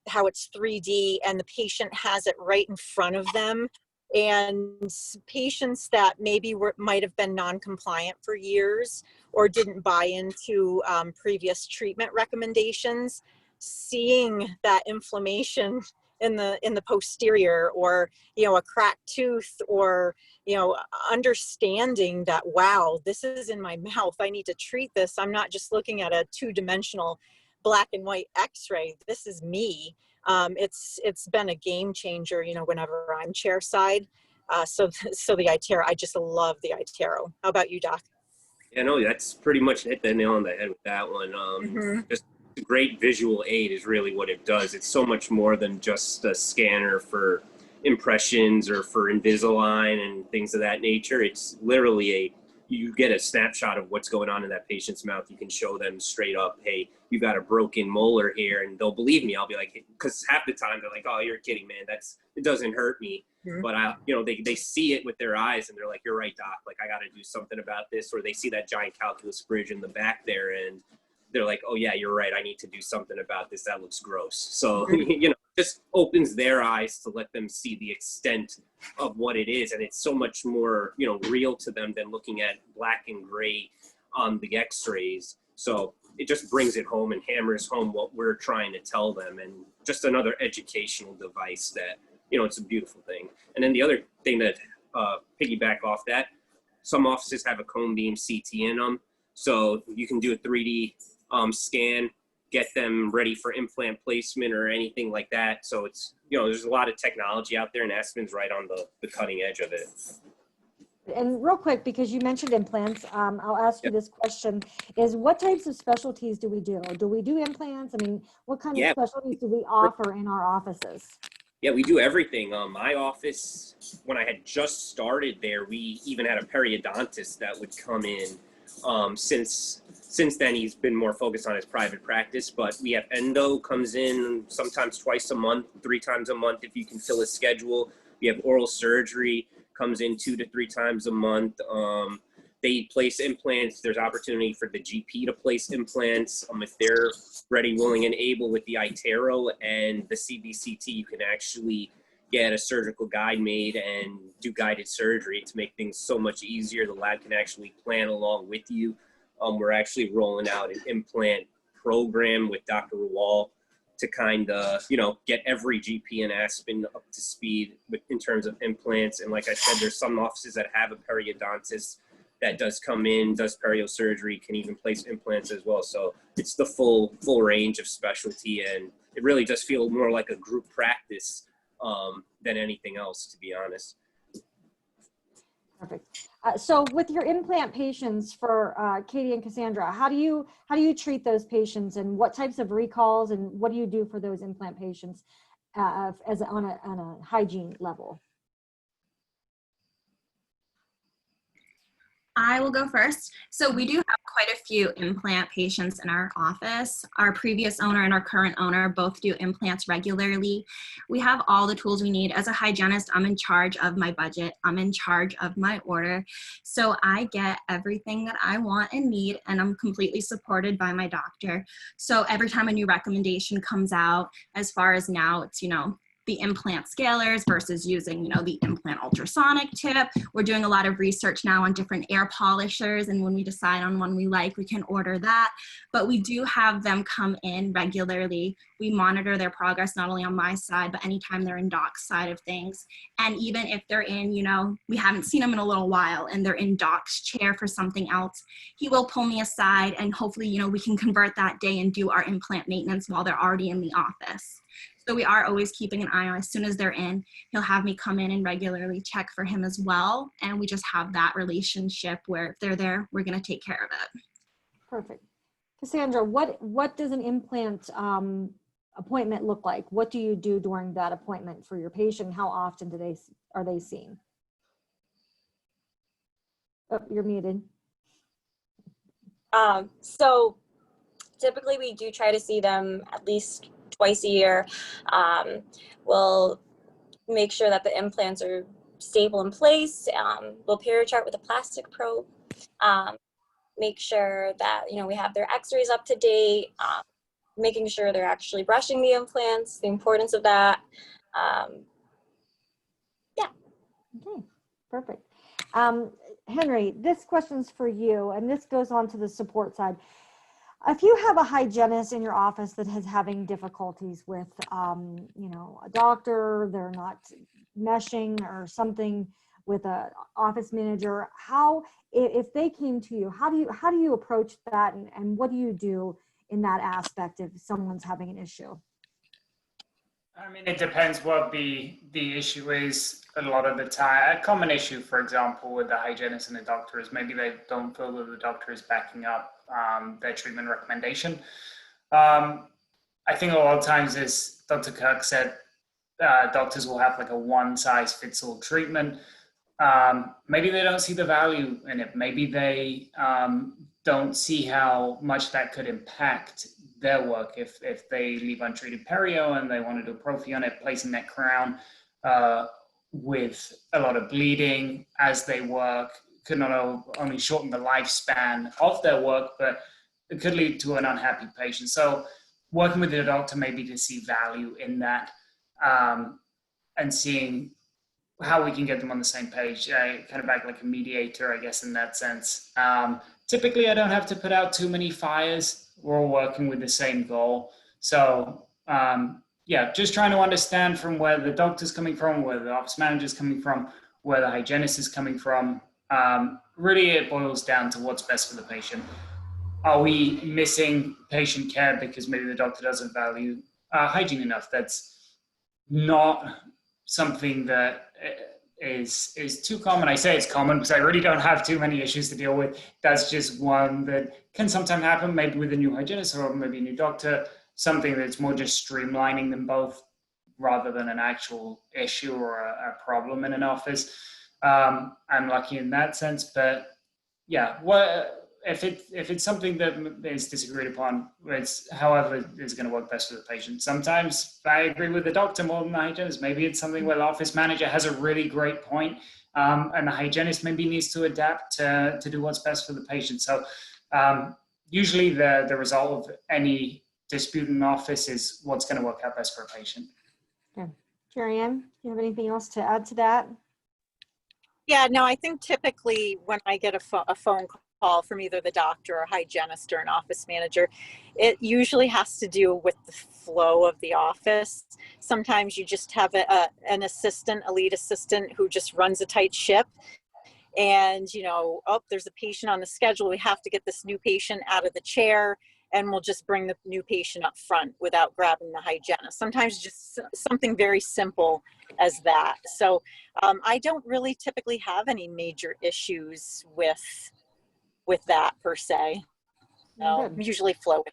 how it's 3D and the patient has it right in front of them. And patients that maybe might have been non-compliant for years or didn't buy into previous treatment recommendations, seeing that inflammation in the posterior, or, you know, a cracked tooth, or, you know, understanding that, wow, this is in my mouth. I need to treat this. I'm not just looking at a two-dimensional black and white x-ray. This is me. It's been a game changer, you know, whenever I'm chairside. So the iTero, I just love the iTero. How about you, Doc? Yeah, no, that's pretty much hit the nail on the head with that one. Just a great visual aid is really what it does. It's so much more than just a scanner for impressions or for Invisalign and things of that nature. It's literally you get a snapshot of what's going on in that patient's mouth. You can show them straight up, hey, you got a broken molar here, and they'll believe me. I'll be like, because half the time they're like, oh, you're kidding, man. It doesn't hurt me. But they see it with their eyes, and they're like, you're right, doc. Like, I got to do something about this. Or they see that giant calculus bridge in the back there, and they're like, oh yeah, you're right. I need to do something about this. That looks gross. So, just opens their eyes to let them see the extent of what it is. And it's so much more, real to them than looking at black and gray on the x-rays. So it just brings it home and hammers home what we're trying to tell them. And just another educational device that, it's a beautiful thing. And then the other thing that piggyback off that, some offices have a cone beam CT in them. So you can do a 3D scan, get them ready for implant placement or anything like that. So it's, there's a lot of technology out there, and Aspen's right on the cutting edge of it. And real quick, because you mentioned implants, I'll ask you this question, is what types of specialties do we do? Do we do implants? I mean, what kind of specialties do we offer in our offices? Yeah, we do everything. My office, when I had just started there, we even had a periodontist that would come in. Since then, he's been more focused on his private practice, but we have endo comes in sometimes twice a month, 3 times a month if you can fill his schedule. We have oral surgery comes in 2 to 3 times a month. They place implants. There's opportunity for the GP to place implants. If they're ready, willing, and able with the iTero and the CBCT, you can actually get a surgical guide made and do guided surgery to make things so much easier. The lab can actually plan along with you. We're actually rolling out an implant program with Dr. Rawal to kind of, get every GP in Aspen up to speed in terms of implants. And like I said, there's some offices that have a periodontist that does come in, does perio surgery, can even place implants as well. So it's the full range of specialty, and it really does feel more like a group practice than anything else, to be honest. Perfect. So with your implant patients for Katie and Cassandra, how do you treat those patients, and what types of recalls, and what do you do for those implant patients as on a hygiene level? I will go first. So we do have quite a few implant patients in our office. Our previous owner and our current owner both do implants regularly. We have all the tools we need. As a hygienist, I'm in charge of my budget. I'm in charge of my order. So I get everything that I want and need, and I'm completely supported by my doctor. So every time a new recommendation comes out, as far as now, it's, the implant scalers versus using, the implant ultrasonic tip. We're doing a lot of research now on different air polishers, and when we decide on one we like, we can order that. But we do have them come in regularly. We monitor their progress, not only on my side, but anytime they're in Doc's side of things. And even if they're in, we haven't seen them in a little while and they're in Doc's chair for something else, he will pull me aside, and hopefully, we can convert that day and do our implant maintenance while they're already in the office. So we are always keeping an eye on, as soon as they're in, he'll have me come in and regularly check for him as well. And we just have that relationship where if they're there, we're going to take care of it. Perfect. Cassandra, what does an implant appointment look like? What do you do during that appointment for your patient? How often are they seen? Oh, you're muted. So typically we do try to see them at least twice a year. We'll make sure that the implants are stable in place. We'll period chart with a plastic probe. Make sure that, we have their x-rays up to date, making sure they're actually brushing the implants, the importance of that. Yeah. Okay, perfect. Henry, this question's for you, and this goes on to the support side. if you have a hygienist in your office that is having difficulties with, you know, a doctor, they're not meshing or something with a office manager, how, if they came to you, how do you approach that, and what do you do in that aspect if someone's having an issue? I mean, it depends what the issue is a lot of the time. A common issue, for example, with the hygienist and the doctor is maybe they don't feel that the doctor is backing up their treatment recommendation. I think a lot of times, as Dr. Kirk said, doctors will have like a one-size-fits-all treatment. Maybe they don't see the value in it. Maybe they don't see how much that could impact their work if they leave untreated perio and they want to do prophy on it, placing that crown with a lot of bleeding as they work could not only shorten the lifespan of their work, but it could lead to an unhappy patient. So working with the doctor maybe to see value in that, and seeing how we can get them on the same page, kind of act like a mediator, I guess, in that sense. Typically, I don't have to put out too many fires. We're all working with the same goal. So yeah, just trying to understand from where the doctor's coming from, where the office manager's coming from, where the hygienist is coming from. Really, it boils down to what's best for the patient. Are we missing patient care because maybe the doctor doesn't value hygiene enough? That's not something that is too common. I say it's common because I really don't have too many issues to deal with. That's just one that can sometimes happen, maybe with a new hygienist or maybe a new doctor, something that's more just streamlining them both rather than an actual issue or a problem in an office. I'm lucky in that sense, but yeah, if it's something that is disagreed upon, it's however is going to work best for the patient. Sometimes I agree with the doctor more than the hygienist. Maybe it's something where the office manager has a really great point, and the hygienist maybe needs to adapt to do what's best for the patient. So usually the result of any dispute in the office is what's going to work out best for a patient. Okay. Jerry Ann, do you have anything else to add to that? Yeah, no, I think typically when I get a phone call from either the doctor or hygienist or an office manager, it usually has to do with the flow of the office. Sometimes you just have an assistant, a lead assistant who just runs a tight ship. And, you know, oh, there's a patient on the schedule. We have to get this new patient out of the chair, and we'll just bring the new patient up front without grabbing the hygienist. Sometimes just something very simple as that. So I don't really typically have any major issues with that per se. No, usually flow.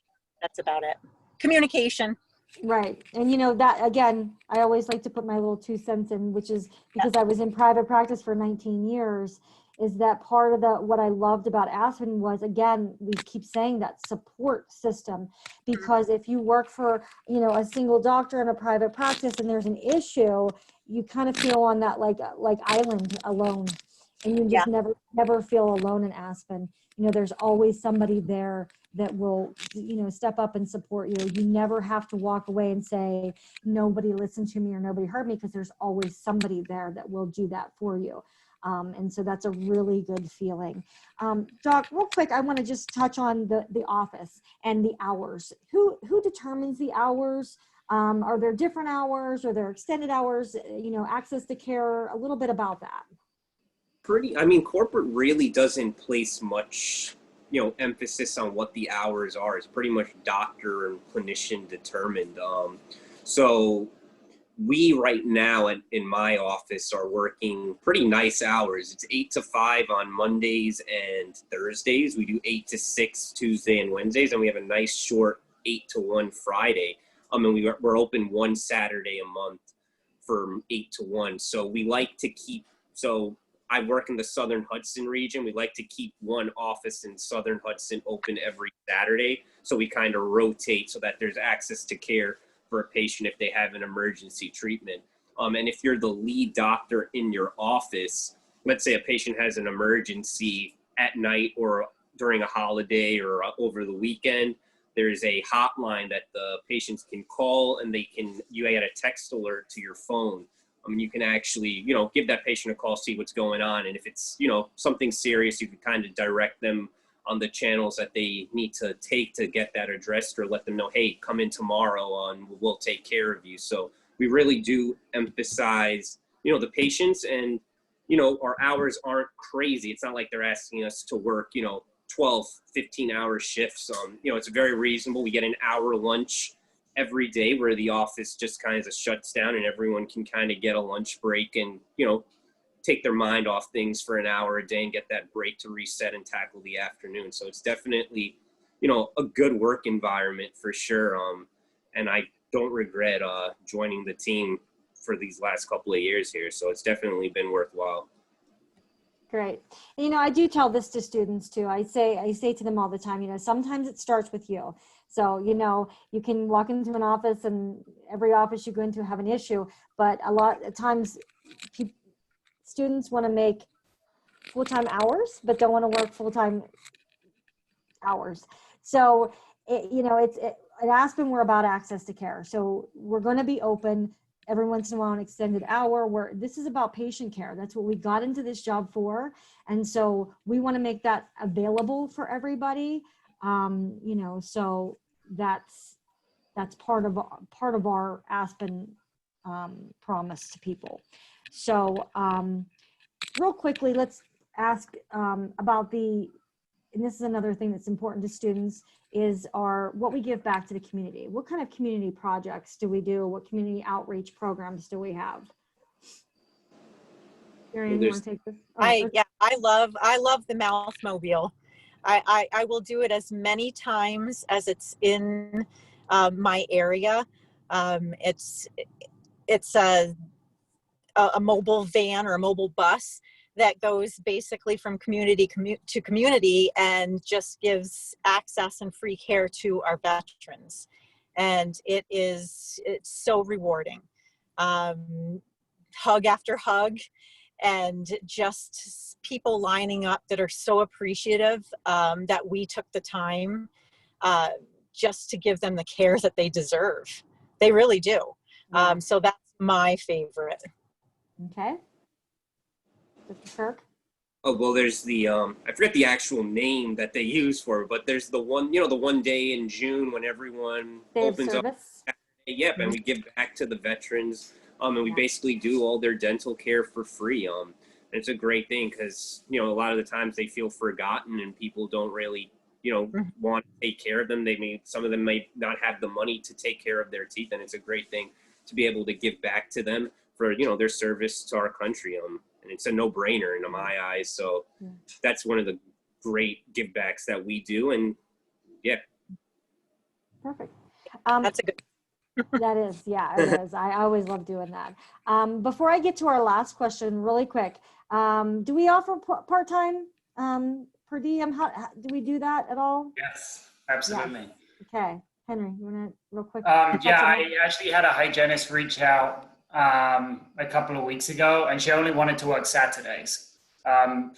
That's about it. Communication. Right. And you know, that again, I always like to put my little 2 cents in, which is because I was in private practice for 19 years, is that part of what I loved about Aspen was, again, we keep saying that support system, because if you work for, you know, a single doctor in a private practice and there's an issue, you kind of feel on that like island alone, and you just never feel alone in Aspen. You know, there's always somebody there that will, you know, step up and support you. You never have to walk away and say, nobody listened to me or nobody heard me, because there's always somebody there that will do that for you. And so that's a really good feeling. Doc, real quick, I want to just touch on the office and the hours. Who determines the hours? Are there different hours? Are there extended hours? You know, access to care, a little bit about that. I mean, corporate really doesn't place much, you know, emphasis on what the hours are. It's pretty much doctor and clinician determined. So we right now in my office are working pretty nice hours. It's 8 to 5 on Mondays and Thursdays. We do 8 to 6 Tuesday and Wednesdays, and we have a nice short 8 to 1 Friday. And we're open one Saturday a month from 8 to 1. So we like to keep, so I work in the Southern Hudson region. We like to keep one office in Southern Hudson open every Saturday. So we kind of rotate so that there's access to care for a patient if they have an emergency treatment. And if you're the lead doctor in your office, let's say a patient has an emergency at night or during a holiday or over the weekend, there's a hotline that the patients can call, and you get a text alert to your phone. You can actually, you know, give that patient a call, see what's going on. And if it's, you know, something serious, you can kind of direct them on the channels that they need to take to get that addressed, or let them know, hey, come in tomorrow and we'll take care of you. So we really do emphasize, you know, the patients, and, you know, our hours aren't crazy. It's not like they're asking us to work, you know, 12, 15-hour shifts. You know, it's very reasonable. We get an hour lunch every day where the office just kind of shuts down and everyone can kind of get a lunch break and, you know, take their mind off things for an hour a day and get that break to reset and tackle the afternoon. So it's definitely, you know, a good work environment for sure. And I don't regret joining the team for these last couple of years here. So it's definitely been worthwhile. Great. You know, I do tell this to students too. I say to them all the time, you know, sometimes it starts with you. So, you know, you can walk into an office, and every office you go into have an issue, but a lot of times students want to make full-time hours, but don't want to work full-time hours. So, you know, at Aspen, we're about access to care. So we're going to be open every once in a while, an extended hour, where this is about patient care. That's what we got into this job for. And so we want to make that available for everybody. You know, so that's part of our Aspen promise to people. So real quickly, let's ask about and this is another thing that's important to students, is what we give back to the community. What kind of community projects do we do? What community outreach programs do we have? Marianne, you want to take this? Oh, I love the mouth mobile. I will do it as many times as it's in my area. It's a mobile van or a mobile bus that goes basically from community to community and just gives access and free care to our veterans. And it's so rewarding. Hug after hug, and just people lining up that are so appreciative that we took the time just to give them the care that they deserve. They really do. Yeah. So that's my favorite. Okay. Mr. Kirk? Oh, well, there's the, I forget the actual name that they use for it, but there's the one, you know, the one day in June when everyone Day of opens up. service. Yep, and we give back to the veterans, and we Yeah. basically do all their dental care for free. And it's a great thing because, you know, a lot of the times they feel forgotten and people don't really, you know, want to take care of them. Some of them may not have the money to take care of their teeth, and it's a great thing to be able to give back to them for, you know, their service to our country. And it's a no-brainer in my eyes. So that's one of the great give backs that we do. And yeah. Perfect. That's a good. That is, yeah, it is. I always love doing that. Before I get to our last question, really quick, do we offer part-time per diem? Do we do that at all? Yes, absolutely. Yes. Okay, Henry, you want to real quick? Yeah, I actually had a hygienist reach out a couple of weeks ago, and she only wanted to work Saturdays.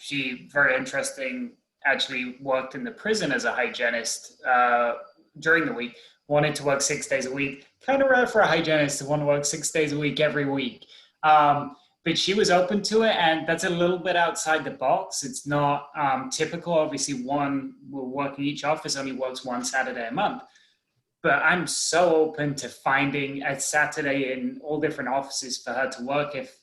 She, very interesting, actually worked in the prison as a hygienist during the week, wanted to work 6 days a week. Kind of rare for a hygienist to want to work 6 days a week every week. But she was open to it, and that's a little bit outside the box. It's not typical. Obviously, one will work in each office, only works one Saturday a month. But I'm so open to finding a Saturday in all different offices for her to work. If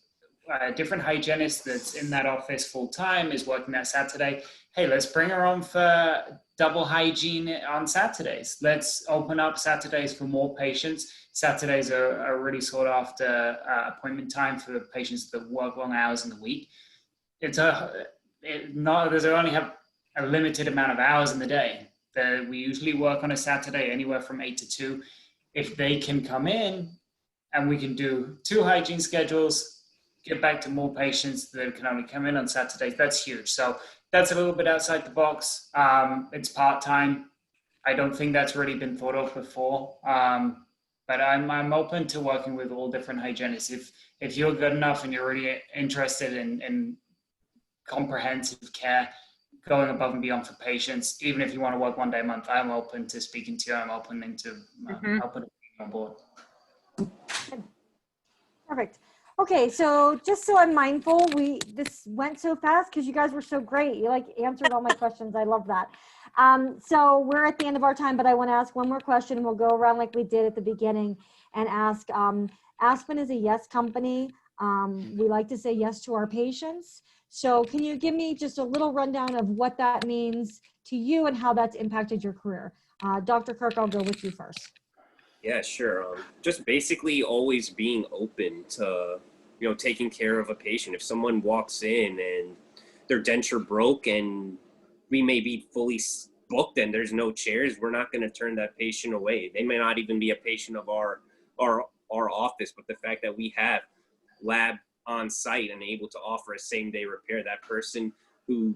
a different hygienist that's in that office full time is working that Saturday, hey, let's bring her on for double hygiene on Saturdays. Let's open up Saturdays for more patients. Saturdays are a really sought after appointment time for patients that work long hours in the week. There's only have a limited amount of hours in the day. We usually work on a Saturday anywhere from 8 to 2. If they can come in and we can do 2 hygiene schedules, get back to more patients that can only come in on Saturdays, that's huge. So that's a little bit outside the box. It's part-time. I don't think that's really been thought of before. But I'm open to working with all different hygienists. If you're good enough and you're really interested in comprehensive care, going above and beyond for patients, even if you want to work 1 day a month, I'm open to speaking to you. I'm open to helping on board. Perfect. Okay, so just so I'm mindful, this went so fast because you guys were so great. You like answered all my questions. I love that. So we're at the end of our time, but I want to ask one more question. We'll go around like we did at the beginning and ask, Aspen is a yes company. We like to say yes to our patients. So can you give me just a little rundown of what that means to you and how that's impacted your career? Dr. Kirk, I'll go with you first. Yeah, sure. Just basically always being open to, taking care of a patient. If someone walks in and their denture broke and we may be fully booked and there's no chairs, we're not going to turn that patient away. They may not even be a patient of our office, but the fact that we have lab on site and able to offer a same day repair, that person who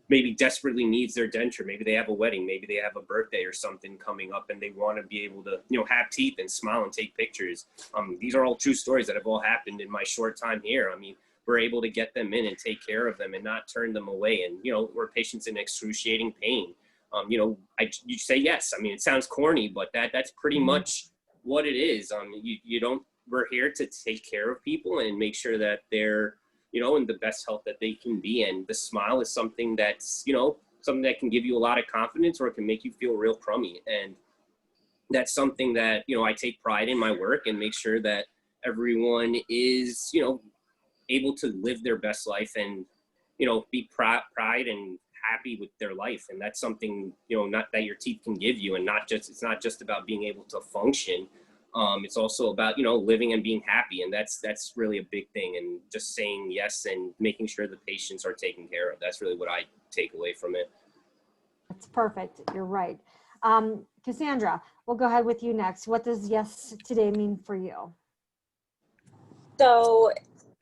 maybe desperately needs their denture, maybe they have a wedding, maybe they have a birthday or something coming up and they want to be able to have teeth and smile and take pictures. These are all true stories that have all happened in my short time here. I mean, we're able to get them in and take care of them and not turn them away. And we're patients in excruciating pain. You say yes. I mean, it sounds corny, but that's pretty much what it is. We're here to take care of people and make sure that they're in the best health that they can be. And the smile is something that's, something that can give you a lot of confidence, or it can make you feel real crummy. And that's something that, I take pride in my work and make sure that everyone is, able to live their best life and, be pride and happy with their life. And that's something, not that your teeth can give you, and it's not just about being able to function. It's also about, living and being happy. And that's really a big thing. And just saying yes and making sure the patients are taken care of. That's really what I take away from it. That's perfect. You're right. Cassandra, we'll go ahead with you next. What does yes today mean for you? So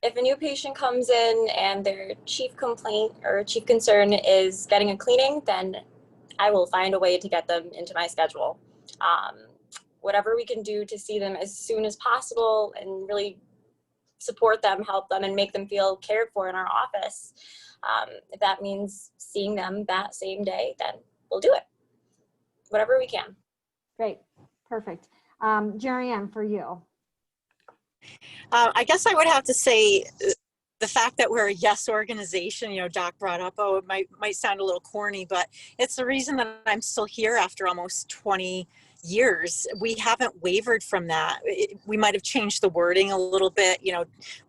if a new patient comes in and their chief complaint or chief concern is getting a cleaning, then I will find a way to get them into my schedule. Whatever we can do to see them as soon as possible and really support them, help them, and make them feel cared for in our office. If that means seeing them that same day, then we'll do it. Whatever we can. Great. Perfect. Jerry-Ann, for you. I guess I would have to say the fact that we're a yes organization, Doc brought up, it might sound a little corny, but it's the reason that I'm still here after almost 20 years. We haven't wavered from that. We might have changed the wording a little bit.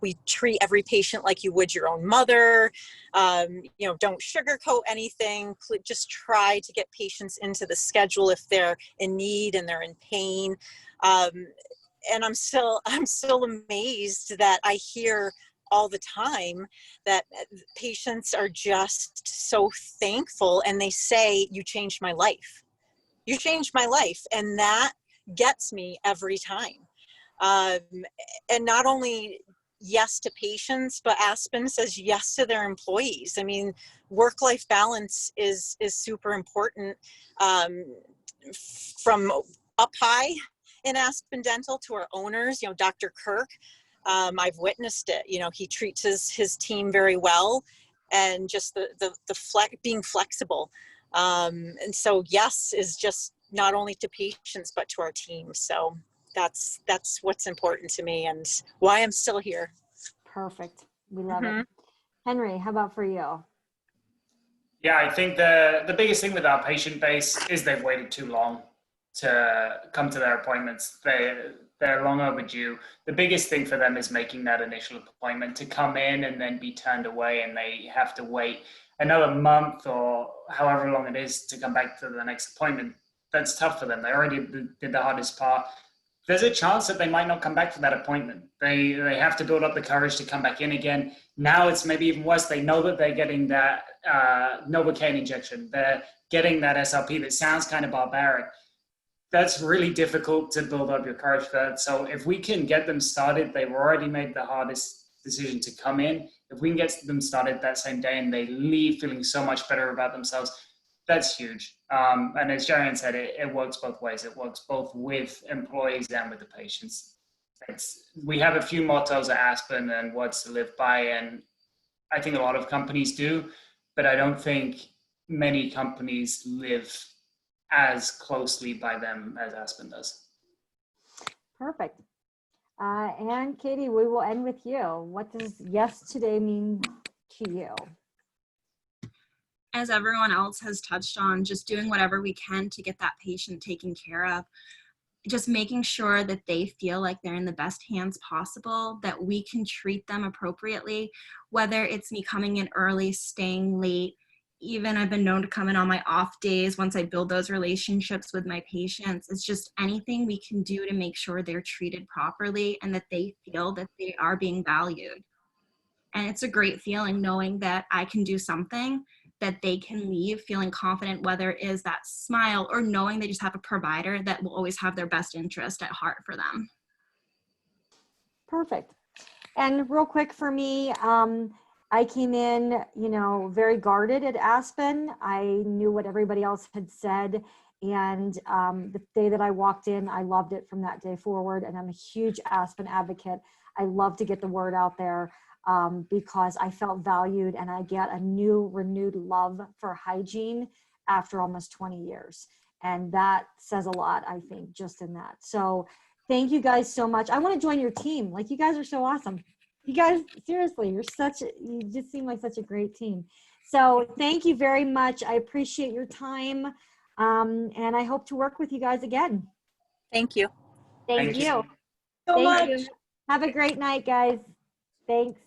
We treat every patient like you would your own mother. Don't sugarcoat anything. Just try to get patients into the schedule if they're in need and they're in pain. And I'm still amazed that I hear all the time that patients are just so thankful, and they say, "You changed my life. You changed my life." And that gets me every time. And not only yes to patients, but Aspen says yes to their employees. I mean, work-life balance is super important, from up high in Aspen Dental to our owners, Dr. Kirk. I've witnessed it. He treats his team very well, and just being flexible. And so yes is just not only to patients, but to our team. So that's what's important to me and why I'm still here. Perfect. We love it. Henry, how about for you? Yeah, I think the biggest thing with our patient base is they've waited too long to come to their appointments. They're long overdue. The biggest thing for them is making that initial appointment, to come in and then be turned away, and they have to wait another month or however long it is to come back to the next appointment. That's tough for them. They already did the hardest part. There's a chance that they might not come back for that appointment. They have to build up the courage to come back in again. Now it's maybe even worse. They know that they're getting that Novocaine injection. They're getting that SRP that sounds kind of barbaric. That's really difficult to build up your courage for that. So if we can get them started, they've already made the hardest decision to come in. If we can get them started that same day and they leave feeling so much better about themselves, that's huge. And as Jarian said, it works both ways. It works both with employees and with the patients. We have a few mottos at Aspen and words to live by, and I think a lot of companies do, but I don't think many companies live as closely by them as Aspen does. Perfect. And Katie, we will end with you. What does yes today mean to you? As everyone else has touched on, just doing whatever we can to get that patient taken care of. Just making sure that they feel like they're in the best hands possible, that we can treat them appropriately, whether it's me coming in early, staying late. Even I've been known to come in on my off days once I build those relationships with my patients. It's just anything we can do to make sure they're treated properly and that they feel that they are being valued. And it's a great feeling knowing that I can do something that they can leave feeling confident, whether it is that smile or knowing they just have a provider that will always have their best interest at heart for them. Perfect. And real quick for me, I came in, very guarded at Aspen. I knew what everybody else had said. And the day that I walked in, I loved it from that day forward. And I'm a huge Aspen advocate. I love to get the word out there because I felt valued, and I get a new renewed love for hygiene after almost 20 years. And that says a lot, I think, just in that. So thank you guys so much. I want to join your team. Like, you guys are so awesome. You guys, seriously, you just seem like such a great team. So thank you very much. I appreciate your time. And I hope to work with you guys again. Thank you. Thank you. you. Thank you. Have a great night, guys. Thanks.